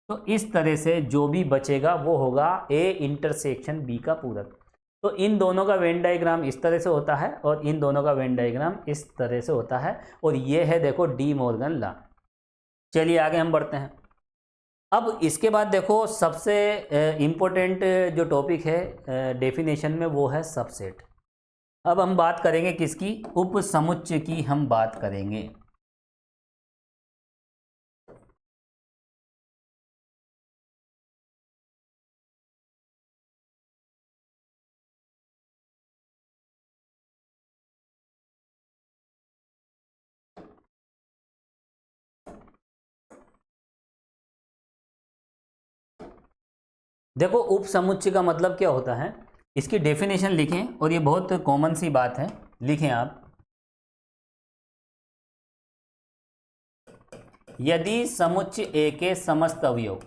तो इस तरह से जो भी बचेगा वो होगा ए इंटरसेक्शन बी का पूरक। तो इन दोनों का वेन डायग्राम इस तरह से होता है और इन दोनों का वेन डायग्राम इस तरह से होता है, और ये है देखो डी मॉर्गन लॉ। चलिए आगे हम बढ़ते हैं। अब इसके बाद देखो सबसे इम्पोर्टेंट जो टॉपिक है डेफिनेशन में वो है सबसेट। अब हम बात करेंगे किसकी, उपसमुच्चय की हम बात करेंगे। देखो उपसमुच्चय का मतलब क्या होता है, इसकी डेफिनेशन लिखें, और ये बहुत कॉमन सी बात है, लिखें आप। यदि समुच्चय ए के समस्त अवयव,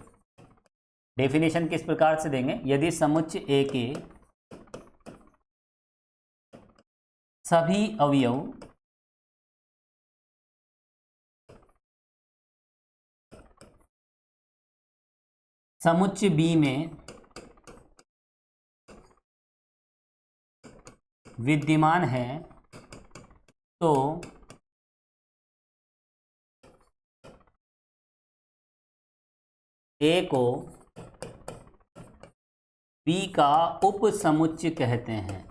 डेफिनेशन किस प्रकार से देंगे, यदि समुच्चय ए के सभी अवयव समुच्चय बी में विद्यमान है तो ए को बी का उपसमुच्चय कहते हैं।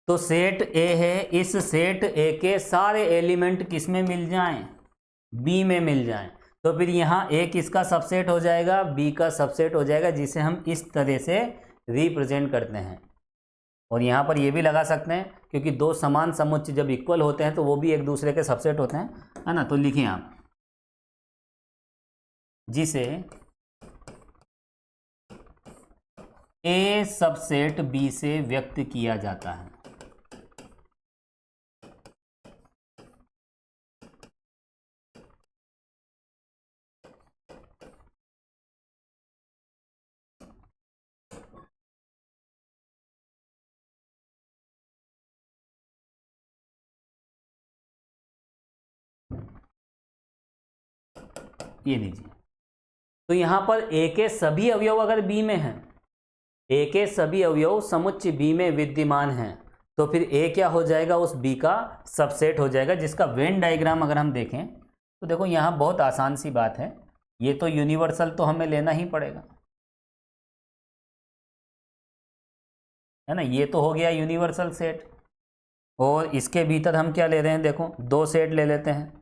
तो सेट ए है, इस सेट ए के सारे एलिमेंट किस में मिल जाएं, बी में मिल जाएं, तो फिर यहाँ ए किसका सबसेट हो जाएगा, बी का सबसेट हो जाएगा, जिसे हम इस तरह से रिप्रेजेंट करते हैं। और यहाँ पर ये भी लगा सकते हैं, क्योंकि दो समान समुच्चय जब इक्वल होते हैं तो वो भी एक दूसरे के सबसेट होते हैं, है ना। तो लिखिए आप, जिसे ए सबसेट बी से व्यक्त किया जाता है। ये लीजिए, तो यहाँ पर ए के सभी अवयव अगर बी में हैं, ए के सभी अवयव समुच्चय बी में विद्यमान हैं, तो फिर ए क्या हो जाएगा, उस बी का सबसेट हो जाएगा, जिसका वेन डायग्राम अगर हम देखें तो देखो यहाँ बहुत आसान सी बात है, ये तो यूनिवर्सल तो हमें लेना ही पड़ेगा, है ना। ये तो हो गया यूनिवर्सल सेट, और इसके भीतर हम क्या ले रहे हैं, देखो दो सेट ले लेते हैं।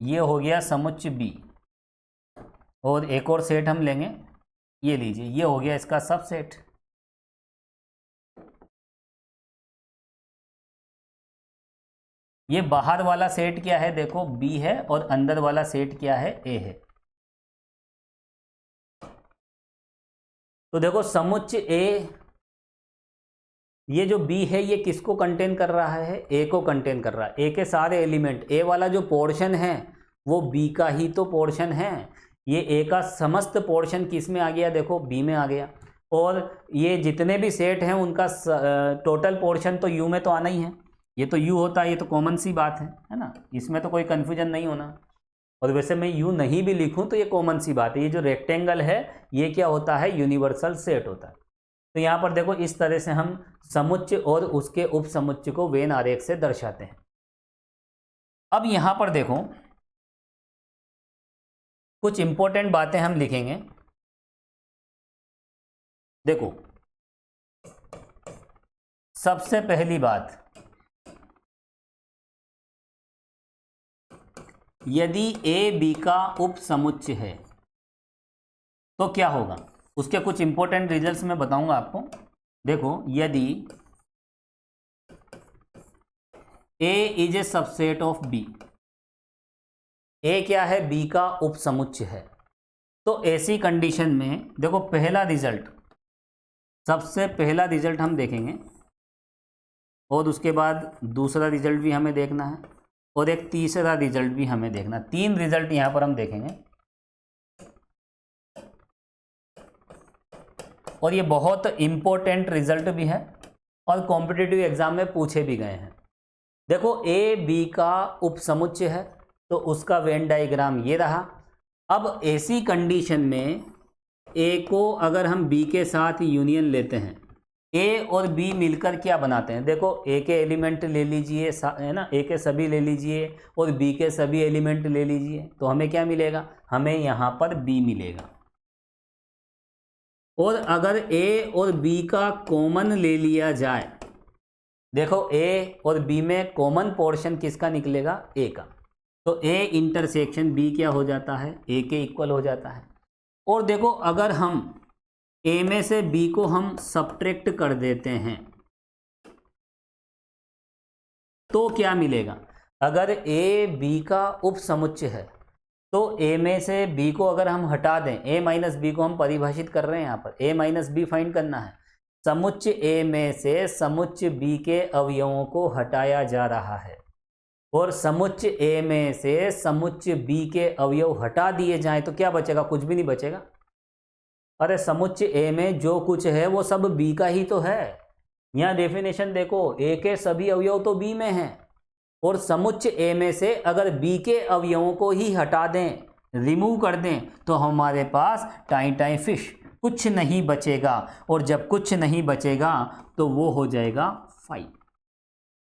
ये हो गया समुच्चय बी, और एक और सेट हम लेंगे, ये लीजिए, ये हो गया इसका सबसेट। ये बाहर वाला सेट क्या है, देखो बी है, और अंदर वाला सेट क्या है, ए है। तो देखो समुच्चय ए, ये जो बी है ये किसको कंटेन कर रहा है, ए को कंटेन कर रहा है। ए के सारे एलिमेंट, ए वाला जो पोर्शन है वो बी का ही तो पोर्शन है, ये ए का समस्त पोर्शन किस में आ गया, देखो बी में आ गया। और ये जितने भी सेट हैं उनका टोटल पोर्शन तो यू में तो आना ही है, ये तो यू होता है, ये तो कॉमन सी बात है ना, इसमें तो कोई कन्फ्यूजन नहीं होना। और वैसे मैं यू नहीं भी लिखूं तो ये कॉमन सी बात है, ये जो रेक्टेंगल है ये क्या होता है, यूनिवर्सल सेट होता है। तो यहाँ पर देखो इस तरह से हम समुच्चय और उसके उपसमुच्चय को वेन आरेख से दर्शाते हैं। अब यहाँ पर देखो कुछ इंपॉर्टेंट बातें हम लिखेंगे। देखो सबसे पहली बात, यदि ए बी का उपसमुच्चय है तो क्या होगा, उसके कुछ इंपॉर्टेंट रिजल्ट्स मैं बताऊंगा आपको। देखो यदि A is a subset of B, A क्या है, बी का उपसमुच्चय है, तो ऐसी कंडीशन में देखो पहला रिजल्ट, सबसे पहला रिजल्ट हम देखेंगे, और उसके बाद दूसरा रिजल्ट भी हमें देखना है, और एक तीसरा रिजल्ट भी हमें देखना है। तीन रिजल्ट यहाँ पर हम देखेंगे। और ये बहुत इम्पोर्टेंट रिजल्ट भी है और कॉम्पिटिटिव एग्जाम में पूछे भी गए हैं। देखो ए बी का उपसमुच्चय है तो उसका वेन डायग्राम ये रहा। अब ऐसी कंडीशन में ए को अगर हम बी के साथ यूनियन लेते हैं, ए और बी मिलकर क्या बनाते हैं, देखो ए के एलिमेंट ले लीजिए, है ना, ए के सभी ले लीजिए और बी के सभी एलिमेंट ले लीजिए, तो हमें क्या मिलेगा, हमें यहाँ पर बी मिलेगा। और अगर ए और बी का कॉमन ले लिया जाए, देखो ए और बी में कॉमन पोर्शन किसका निकलेगा, ए का, तो ए इंटरसेक्शन बी क्या हो जाता है, ए के इक्वल हो जाता है। और देखो अगर हम ए में से बी को हम सब्ट्रैक्ट कर देते हैं तो क्या मिलेगा, अगर ए बी का उपसमुच्चय है तो ए में से बी को अगर हम हटा दें, ए माइनस बी को हम परिभाषित कर रहे हैं यहाँ पर, ए माइनस बी फाइंड करना है, समुच्चय ए में से समुच्चय बी के अवयवों को हटाया जा रहा है और समुच्चय ए में से समुच्चय बी के अवयव हटा दिए जाएं तो क्या बचेगा, कुछ भी नहीं बचेगा। अरे समुच्चय ए में जो कुछ है वो सब बी का ही तो है। यहाँ डेफिनेशन देखो, ए के सभी अवयव तो बी में हैं और समुच्चय ए में से अगर बी के अवयवों को ही हटा दें, रिमूव कर दें, तो हमारे पास टाई टाई फिश, कुछ नहीं बचेगा। और जब कुछ नहीं बचेगा तो वो हो जाएगा 5।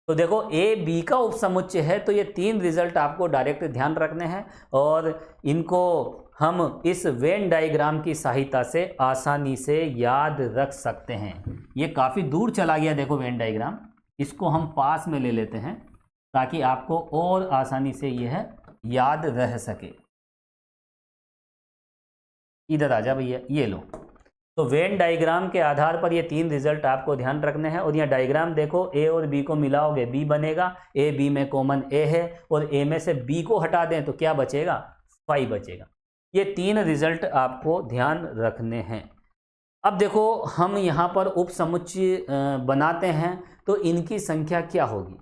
तो देखो ए बी का उपसमुच्चय है, तो ये 3 रिजल्ट आपको डायरेक्ट ध्यान रखने हैं और इनको हम इस वेन डायग्राम की सहायता से आसानी से याद रख सकते हैं। ये काफ़ी दूर चला गया देखो वेन डायग्राम, इसको हम पास में ले लेते हैं ताकि आपको और आसानी से यह याद रह सके। इधर आ जा भैया, ये लो। तो वेन डायग्राम के आधार पर ये 3 रिजल्ट आपको ध्यान रखने हैं। और यहाँ डायग्राम देखो, ए और बी को मिलाओगे बी बनेगा, ए बी में कॉमन ए है और ए में से बी को हटा दें तो क्या बचेगा, 5 बचेगा। ये 3 रिजल्ट आपको ध्यान रखने हैं। अब देखो हम यहाँ पर उपसमुच्चय बनाते हैं तो इनकी संख्या क्या होगी,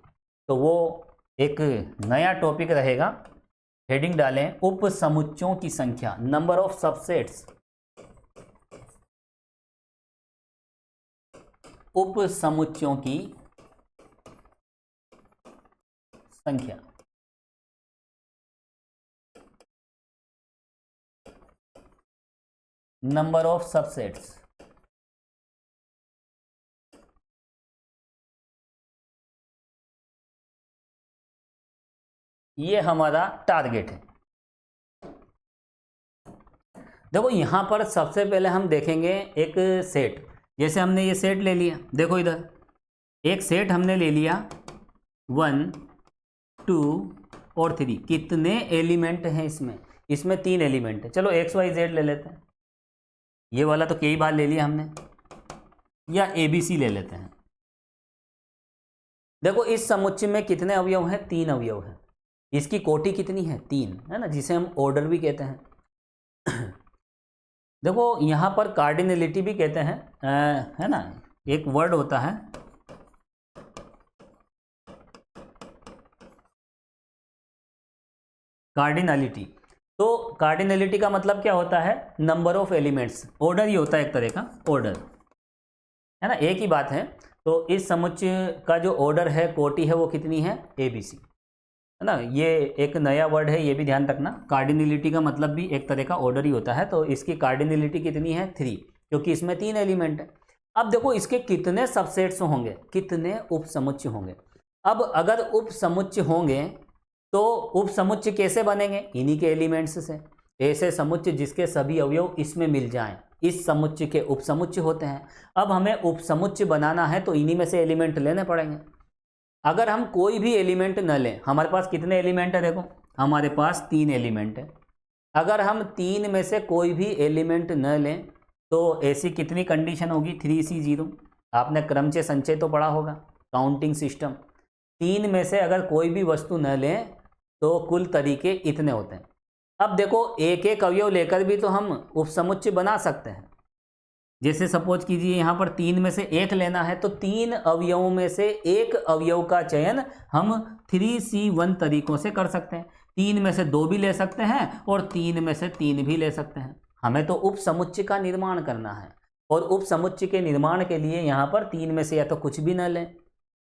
तो वो एक नया टॉपिक रहेगा। हेडिंग डालें उपसमुच्चयों की संख्या, नंबर ऑफ सबसेट्स, उपसमुच्चयों की संख्या। नंबर ऑफ सबसेट्स, ये हमारा टारगेट है। देखो यहां पर सबसे पहले हम देखेंगे एक सेट, जैसे हमने ये सेट ले लिया, देखो इधर एक सेट हमने ले लिया 1 2 और 3। कितने एलिमेंट हैं इसमें, इसमें 3 एलिमेंट है। चलो XYZ ले लेते हैं, ये वाला तो कई बार ले लिया हमने, या ABC ले लेते हैं। देखो इस समुच्चय में कितने अवयव हैं, 3 अवयव हैं। इसकी कोटि कितनी है, 3 है ना, जिसे हम ऑर्डर भी कहते हैं। देखो यहाँ पर कार्डिनलिटी भी कहते हैं, है ना, एक वर्ड होता है कार्डिनलिटी। तो कार्डिनलिटी का मतलब क्या होता है, नंबर ऑफ एलिमेंट्स, ऑर्डर ही होता है एक तरह का, ऑर्डर है ना, एक ही बात है। तो इस समुच्चय का जो ऑर्डर है, कोटि है, वो कितनी है, ABC है ना। ये एक नया वर्ड है, ये भी ध्यान रखना। कार्डिनलिटी का मतलब भी एक तरह का ऑर्डर ही होता है। तो इसकी कार्डिनलिटी कितनी है, 3, क्योंकि इसमें 3 एलिमेंट है। अब देखो इसके कितने सबसेट्स होंगे, कितने उपसमुच्चय होंगे। अब अगर उपसमुच्चय होंगे तो उपसमुच्चय कैसे बनेंगे, इन्हीं के एलिमेंट्स से। ऐसे समुच्चय जिसके सभी अवयव इसमें मिल जाएं, इस समुच्चय के उपसमुच्चय होते हैं। अब हमें उपसमुच्चय बनाना है तो इन्हीं में से एलिमेंट लेने पड़ेंगे। अगर हम कोई भी एलिमेंट न लें, हमारे पास कितने एलिमेंट है, देखो हमारे पास 3 एलिमेंट है। अगर हम 3 में से कोई भी एलिमेंट न लें तो ऐसी कितनी कंडीशन होगी, 3C0। आपने क्रमचय संचय तो पढ़ा होगा, काउंटिंग सिस्टम। 3 में से अगर कोई भी वस्तु न लें तो कुल तरीके इतने होते हैं। अब देखो एक एक अवयव लेकर भी तो हम उपसमुच्चय बना सकते हैं। जैसे सपोज कीजिए यहाँ पर 3 में से 1 लेना है तो 3 अवयवों में से एक अवयव का चयन हम 3C1 तरीकों से कर सकते हैं। 3 में से 2 भी ले सकते हैं और 3 में से 3 भी ले सकते हैं। हमें तो उपसमुच्चय का निर्माण करना है। और उपसमुच्चय के निर्माण के लिए यहाँ पर तीन में से या तो कुछ भी न लें,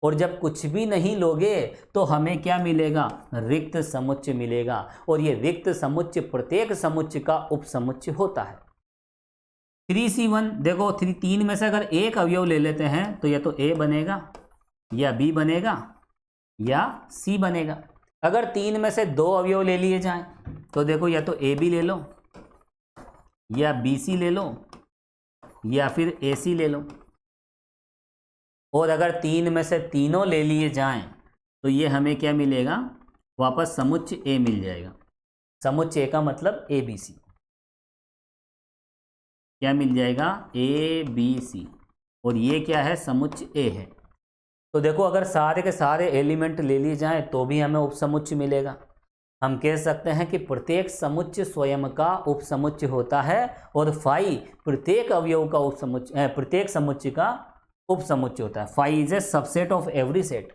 और जब कुछ भी नहीं लोगे तो हमें क्या मिलेगा, रिक्त समुच्चय मिलेगा। और ये रिक्त समुच्चय प्रत्येक समुच्चय का उपसमुच्चय होता है। 3C1 देखो, तीन में से अगर एक अवयव ले लेते हैं तो या तो A बनेगा या B बनेगा या C बनेगा। अगर तीन में से दो अवयव ले लिए जाएं तो देखो या तो AB ले लो या BC ले लो या फिर AC ले लो। और अगर तीन में से तीनों ले लिए जाएं तो ये हमें क्या मिलेगा, वापस समुच्चय A मिल जाएगा। समुच्चय A का मतलब ABC, क्या मिल जाएगा, ABC। और ये क्या है, समुच्चय A है। तो देखो अगर सारे के सारे एलिमेंट ले लिए जाएं तो भी हमें उपसमुच्चय मिलेगा। हम कह सकते हैं कि प्रत्येक समुच्चय स्वयं का उपसमुच्चय होता है और फाई प्रत्येक अवयव का उपसमुच्चय, प्रत्येक समुच्चय का उपसमुच्चय होता है। Phi is a subset of every set,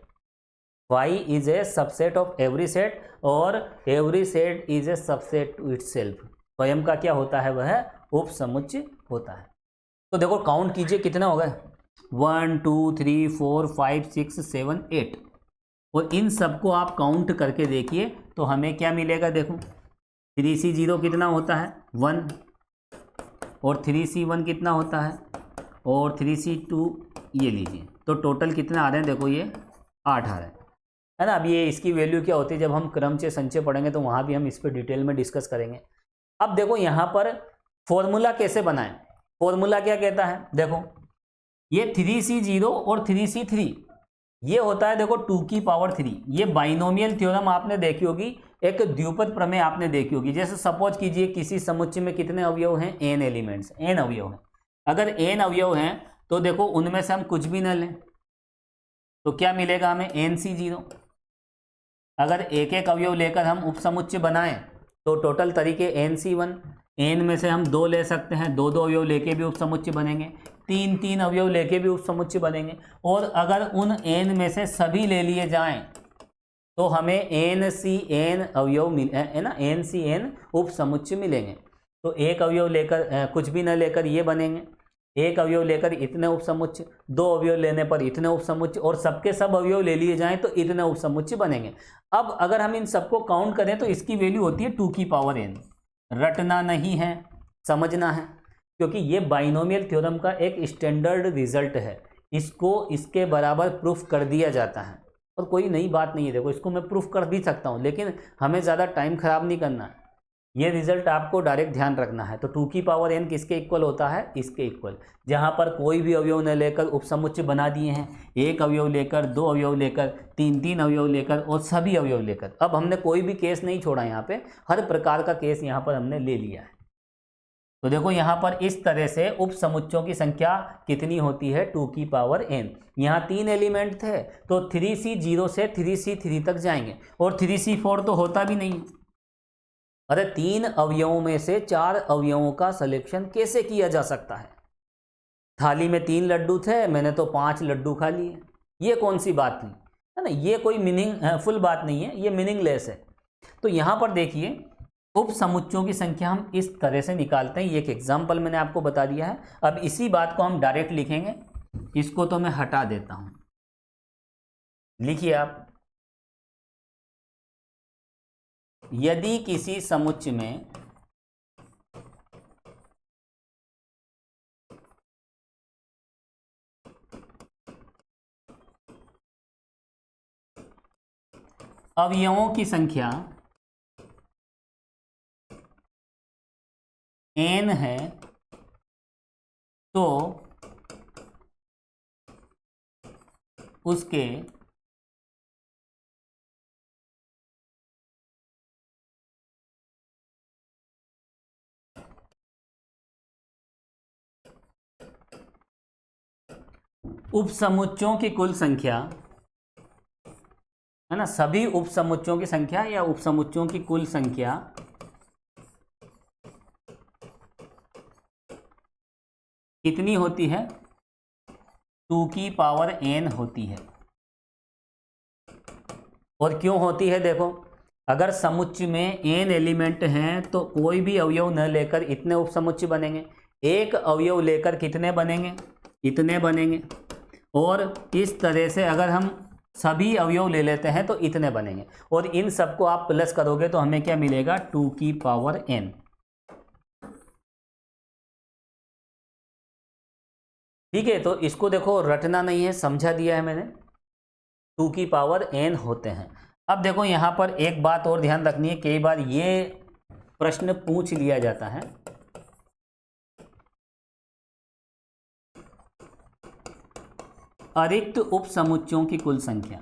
phi is a subset of every set, और every set is a subset to itself. स्वयं का क्या होता है, वह उपसमुच्चय होता है। तो देखो काउंट कीजिए कितना हो गए, 1 2 3 4 5 6 7 8। और इन सबको आप काउंट करके देखिए तो हमें क्या मिलेगा। देखो 3C0 कितना होता है, 1, और 3C1 कितना होता है, और 3C2 ये लीजिए, तो टोटल कितना आ रहे हैं, देखो ये 8 आ रहे हैं, है ना। अब ये इसकी वैल्यू क्या होती है, जब हम क्रमचय संचय पढ़ेंगे तो वहाँ भी हम इस पर डिटेल में डिस्कस करेंगे। अब देखो यहाँ पर फॉर्मूला कैसे बनाएं, फॉर्मूला क्या कहता है, देखो ये 3C0 और 3C3 ये होता है, देखो 2 की पावर 3। ये बाइनोमियल थ्योरम आपने देखी होगी, एक द्विपद प्रमेय आपने देखी होगी। जैसे सपोज कीजिए किसी समुच्चय में कितने अवयव हैं, n एलिमेंट्स, n अवयव हैं। अगर n अवयव हैं तो देखो उनमें से हम कुछ भी न लें तो क्या मिलेगा हमें, NC0। अगर एक एक अवयव लेकर हम उपसमुच्चय बनाएं तो टोटल तरीके NC1। n में से हम 2 ले सकते हैं, 2 अवयव लेके भी उपसमुच्चय बनेंगे, 3 अवयव लेके भी उपसमुच्चय बनेंगे। और अगर उन n में से सभी ले लिए जाएं तो हमें NCn अवयव है ना, NCn उपसमुच्चय मिलेंगे। तो एक अवयव लेकर कुछ भी न लेकर ये बनेंगे, एक अवयव लेकर इतने उपसमुच्चय, 2 अवयव लेने पर इतने उपसमुच्चय, और सबके सब अवयव ले लिए जाएं तो इतने उपसमुच्चय बनेंगे। अब अगर हम इन सबको काउंट करें तो इसकी वैल्यू होती है 2 की पावर n। रटना नहीं है, समझना है, क्योंकि ये बाइनोमियल थ्योरम का एक स्टैंडर्ड रिजल्ट है। इसको इसके बराबर प्रूफ कर दिया जाता है और कोई नई बात नहीं है। देखो इसको मैं प्रूफ कर भी सकता हूँ, लेकिन हमें ज़्यादा टाइम खराब नहीं करना है। ये रिजल्ट आपको डायरेक्ट ध्यान रखना है। तो 2 की पावर n किसके इक्वल होता है, इसके इक्वल। जहाँ पर कोई भी अवयव न लेकर उपसमुच्चय बना दिए हैं, एक अवयव लेकर, 2 अवयव लेकर, 3 अवयव लेकर और सभी अवयव लेकर। अब हमने कोई भी केस नहीं छोड़ा, यहाँ पे हर प्रकार का केस यहाँ पर हमने ले लिया है। तो देखो यहाँ पर इस तरह से उपसमुच्चयों की संख्या कितनी होती है, 2 की पावर n। यहाँ 3 एलिमेंट थे तो 3C0 से 3C3 तक जाएंगे, और 3C4 तो होता भी नहीं। अरे 3 अवयवों में से 4 अवयवों का सिलेक्शन कैसे किया जा सकता है। थाली में 3 लड्डू थे, मैंने तो 5 लड्डू खा लिए, ये कौन सी बात नहीं है ना, ये कोई मीनिंगफुल बात नहीं है, ये मीनिंगलेस है। तो यहाँ पर देखिए उपसमुच्चयों की संख्या हम इस तरह से निकालते हैं। ये एक एग्जाम्पल मैंने आपको बता दिया है। अब इसी बात को हम डायरेक्ट लिखेंगे, इसको तो मैं हटा देता हूं। लिखिए आप, यदि किसी समुच्चय में अवयवों की संख्या n है तो उसके उपसमुच्चयों की कुल संख्या, है ना, सभी उपसमुच्चयों की संख्या या उपसमुच्चयों की कुल संख्या कितनी होती है, 2 की पावर n होती है। और क्यों होती है, देखो अगर समुच्चय में n एलिमेंट हैं तो कोई भी अवयव न लेकर इतने उपसमुच्चय बनेंगे, एक अवयव लेकर कितने बनेंगे, इतने बनेंगे। और इस तरह से अगर हम सभी अवयव ले लेते हैं तो इतने बनेंगे। और इन सबको आप प्लस करोगे तो हमें क्या मिलेगा, 2 की पावर n। ठीक है, तो इसको देखो रटना नहीं है, समझा दिया है मैंने। 2 की पावर n होते हैं। अब देखो यहाँ पर एक बात और ध्यान रखनी है, कई बार ये प्रश्न पूछ लिया जाता है। अरिक्त उपसमुच्चयों की कुल संख्या।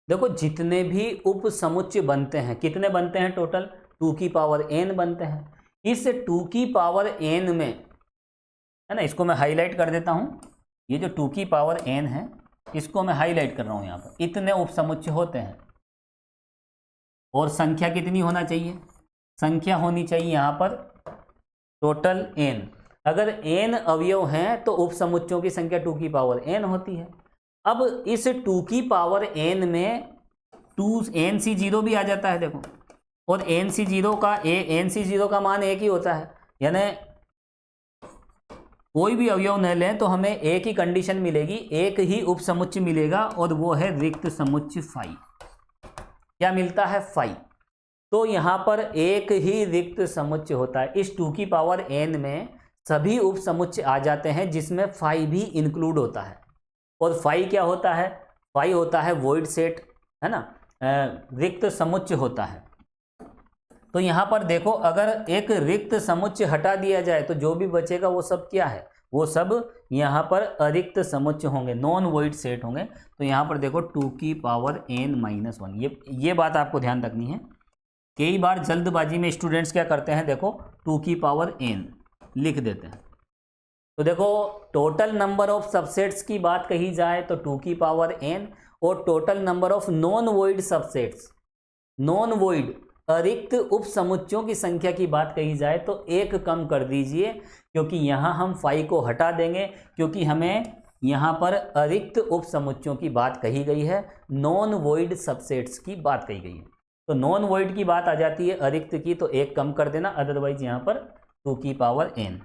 देखो जितने भी उपसमुच्चय बनते हैं, कितने बनते हैं टोटल, 2 की पावर n बनते हैं। इस 2 की पावर n में, है ना, इसको मैं हाईलाइट कर देता हूं। ये जो 2 की पावर n है इसको मैं हाईलाइट कर रहा हूं। यहाँ पर इतने उपसमुच्चय होते हैं और संख्या कितनी होना चाहिए, संख्या होनी चाहिए यहाँ पर टोटल n। अगर n अवयव हैं तो उपसमुच्चयों की संख्या 2 की पावर n होती है। अब इस 2 की पावर n में 2nc0 भी आ जाता है देखो, और nc0 का मान एक ही होता है, यानी कोई भी अवयव न लें तो हमें एक ही कंडीशन मिलेगी, एक ही उपसमुच्चय मिलेगा, और वो है रिक्त समुच्चय फाई। क्या मिलता है, फाई। तो यहाँ पर एक ही रिक्त समुच्चय होता है। इस 2 की पावर n में सभी उपसमुच्चय आ जाते हैं जिसमें फाई भी इंक्लूड होता है। और फाई क्या होता है, फाई होता है वॉइड सेट, है ना, रिक्त समुच्चय होता है। तो यहाँ पर देखो अगर एक रिक्त समुच्चय हटा दिया जाए तो जो भी बचेगा वो सब क्या है, वो सब यहाँ पर अरिक्त समुच्चय होंगे, नॉन वॉइड सेट होंगे। तो यहाँ पर देखो 2 की पावर n-1, ये बात आपको ध्यान रखनी है। कई बार जल्दबाजी में स्टूडेंट्स क्या करते हैं, देखो 2 की पावर n लिख देते हैं। तो देखो टोटल नंबर ऑफ सबसेट्स की बात कही जाए तो 2 की पावर n, और total number of non void subsets, non void अरिक्त उपसमुच्चयों की संख्या की बात कही जाए तो एक कम कर दीजिए, क्योंकि यहाँ हम फाई को हटा देंगे, क्योंकि हमें यहाँ पर अरिक्त उपसमुच्चयों की बात कही गई है, नॉन वॉइड सबसेट्स की बात कही गई है। तो नॉन वॉइड की बात आ जाती है अरिक्त की, तो एक कम कर देना, अदरवाइज यहाँ पर 2 की पावर n।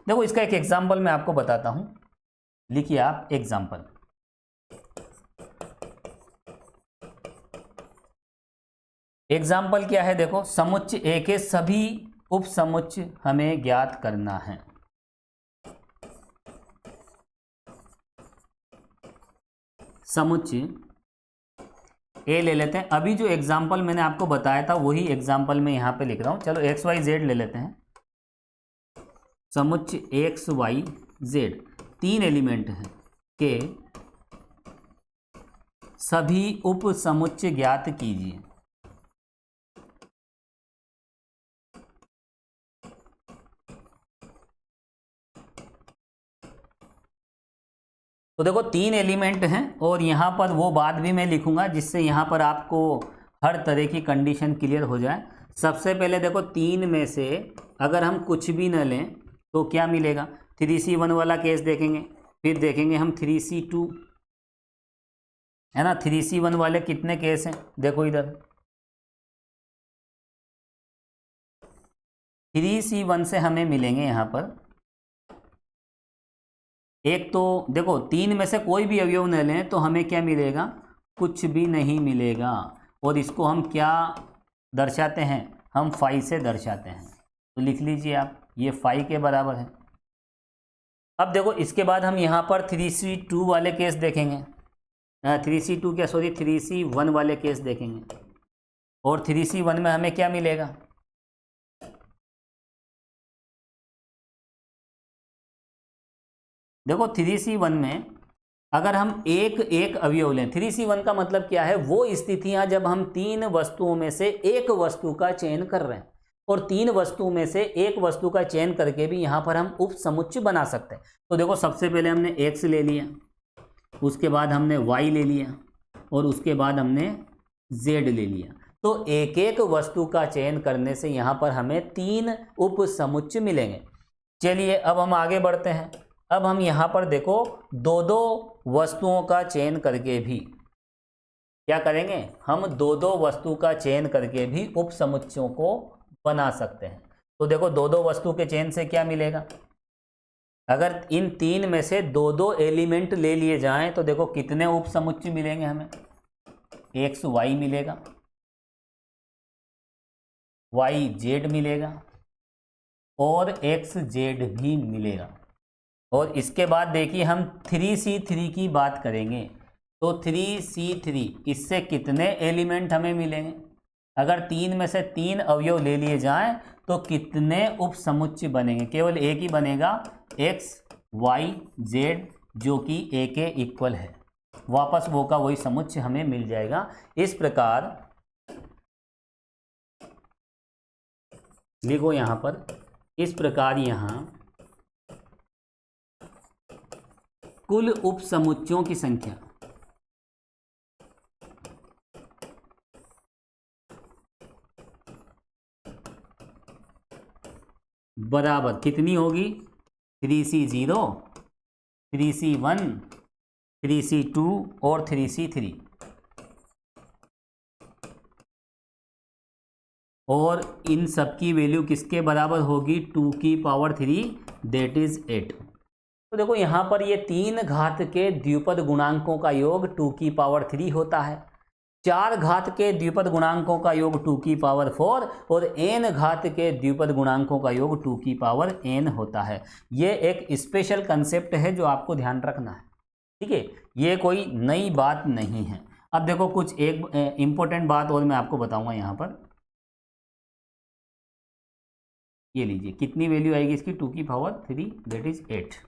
देखो इसका एक एग्जाम्पल मैं आपको बताता हूं, लिखिए आप एग्जाम्पल। एग्जाम्पल क्या है, देखो समुच्चय A के सभी उपसमुच्चय हमें ज्ञात करना है। समुच्चय A ले लेते हैं। अभी जो एग्जाम्पल मैंने आपको बताया था वही एग्जाम्पल मैं यहाँ पे लिख रहा हूँ। चलो XYZ ले लेते हैं। समुच्चय XYZ 3 एलिमेंट हैं के सभी उपसमुच्चय ज्ञात कीजिए। तो देखो 3 एलिमेंट हैं, और यहाँ पर वो बात भी मैं लिखूंगा जिससे यहाँ पर आपको हर तरह की कंडीशन क्लियर हो जाए। सबसे पहले देखो 3 में से अगर हम कुछ भी न लें तो क्या मिलेगा, 3C1 वाला केस देखेंगे, फिर देखेंगे हम 3C2, है ना। 3C1 वाले कितने केस हैं, देखो इधर 3C1 से हमें मिलेंगे यहाँ पर एक, तो देखो 3 में से कोई भी अवयव न लें तो हमें क्या मिलेगा, कुछ भी नहीं मिलेगा। और इसको हम क्या दर्शाते हैं, हम फाई से दर्शाते हैं। तो लिख लीजिए आप, ये फाई के बराबर है। अब देखो इसके बाद हम यहाँ पर 3C2 वाले केस देखेंगे, 3C1 वाले केस देखेंगे। और 3C1 में हमें क्या मिलेगा, देखो 3C1 में अगर हम एक अवयव लें, 3C1 का मतलब क्या है, वो स्थितियां जब हम 3 वस्तुओं में से एक वस्तु का चयन कर रहे हैं, और 3 वस्तुओं में से एक वस्तु का चयन करके भी यहाँ पर हम उपसमुच्चय बना सकते हैं। तो देखो सबसे पहले हमने X ले लिया, उसके बाद हमने Y ले लिया, और उसके बाद हमने Z ले लिया। तो एक एक वस्तु का चयन करने से यहाँ पर हमें 3 उपसमुच्चय मिलेंगे। चलिए अब हम आगे बढ़ते हैं। अब हम यहाँ पर देखो दो दो वस्तुओं का चयन करके भी क्या करेंगे, हम दो दो वस्तु का चयन करके भी उपसमुच्चयों को बना सकते हैं। तो देखो दो दो वस्तु के चयन से क्या मिलेगा, अगर इन तीन में से दो दो एलिमेंट ले लिए जाएं तो देखो कितने उपसमुच्चय मिलेंगे हमें, एक्स वाई मिलेगा, वाई जेड मिलेगा और एक्स जेड भी मिलेगा। और इसके बाद देखिए हम 3C3 की बात करेंगे तो 3C3 इससे कितने एलिमेंट हमें मिलेंगे, अगर तीन में से तीन अवयव ले लिए जाएं तो कितने उपसमुच्चय बनेंगे, केवल एक ही बनेगा, एक्स वाई जेड, जो कि ए के इक्वल है, वापस वो का वही समुच्चय हमें मिल जाएगा। इस प्रकार लिखो यहाँ पर, इस प्रकार यहाँ कुल उपसमुच्चयों की संख्या बराबर कितनी होगी, 3C0, 3C1, 3C2 और 3C3। और इन सब की वैल्यू किसके बराबर होगी, 2 की पावर 3 दैट इज 8। तो देखो यहाँ पर ये 3 घात के द्विपद गुणांकों का योग 2 की पावर 3 होता है, 4 घात के द्विपद गुणांकों का योग 2 की पावर 4 और n घात के द्विपद गुणांकों का योग 2 की पावर n होता है। ये एक स्पेशल कंसेप्ट है जो आपको ध्यान रखना है, ठीक है, ये कोई नई बात नहीं है। अब देखो कुछ एक इंपॉर्टेंट बात और मैं आपको बताऊंगा यहाँ पर, ये लीजिए कितनी वैल्यू आएगी इसकी, 2 की पावर 3 दैट इज 8।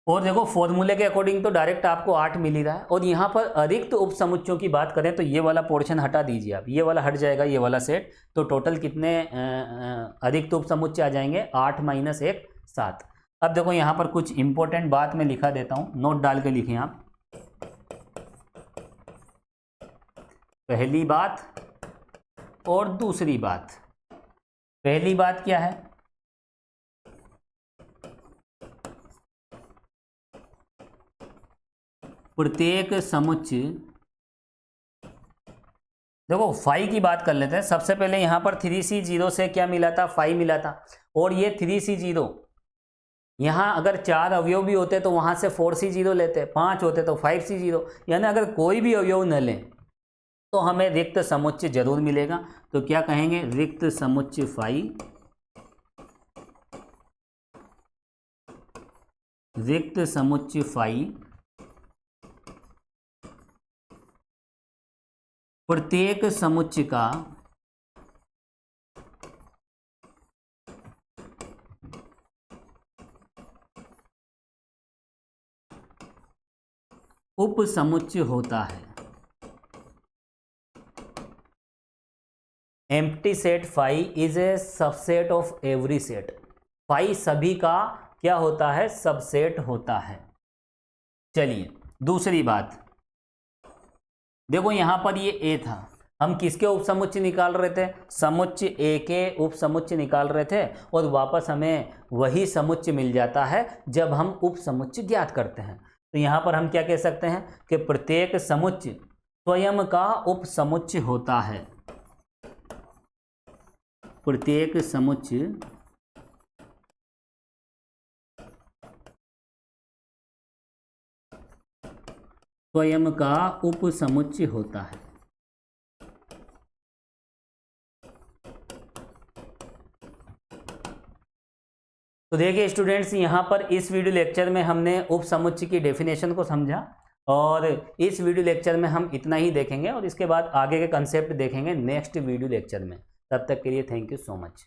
और देखो फॉर्मूले के अकॉर्डिंग तो डायरेक्ट आपको 8 मिल ही रहा है। और यहाँ पर अतिरिक्त उपसमुच्चयों की बात करें तो ये वाला पोर्शन हटा दीजिए आप, ये वाला हट जाएगा, ये वाला सेट, तो टोटल कितने अतिरिक्त उपसमुच्चय आ जाएंगे, 8 - 1 7। अब देखो यहाँ पर कुछ इंपॉर्टेंट बात मैं लिखा देता हूँ, नोट डाल के लिखें आप। पहली बात और दूसरी बात, पहली बात क्या है, प्रत्येक समुच्चय, देखो फाई की बात कर लेते हैं। सबसे पहले यहाँ पर 3C0 से क्या मिला था, 5 मिला था, और ये 3C0 यहाँ अगर 4 अवयव भी होते तो वहाँ से 4C0 लेते, 5 होते तो 5C0, यानी अगर कोई भी अवयव न लें तो हमें रिक्त समुच्चय जरूर मिलेगा। तो क्या कहेंगे, रिक्त समुच्चय फाई, रिक्त समुच्चय फाई प्रत्येक समुच्चय का उपसमुच्चय होता है। Empty set phi is a subset of every set, phi सभी का क्या होता है, सबसेट होता है। चलिए दूसरी बात, देखो यहां पर ये ए था, हम किसके उपसमुच्चय निकाल रहे थे, समुच्चय ए के उपसमुच्चय निकाल रहे थे, और वापस हमें वही समुच्चय मिल जाता है जब हम उपसमुच्चय ज्ञात करते हैं। तो यहां पर हम क्या कह सकते हैं कि प्रत्येक समुच्चय स्वयं का उपसमुच्चय होता है, प्रत्येक समुच्चय स्वयं का उपसमुच्चय होता है। तो देखिए स्टूडेंट्स, यहाँ पर इस वीडियो लेक्चर में हमने उपसमुच्चय की डेफिनेशन को समझा, और इस वीडियो लेक्चर में हम इतना ही देखेंगे और इसके बाद आगे के कंसेप्ट देखेंगे नेक्स्ट वीडियो लेक्चर में। तब तक के लिए थैंक यू सो मच।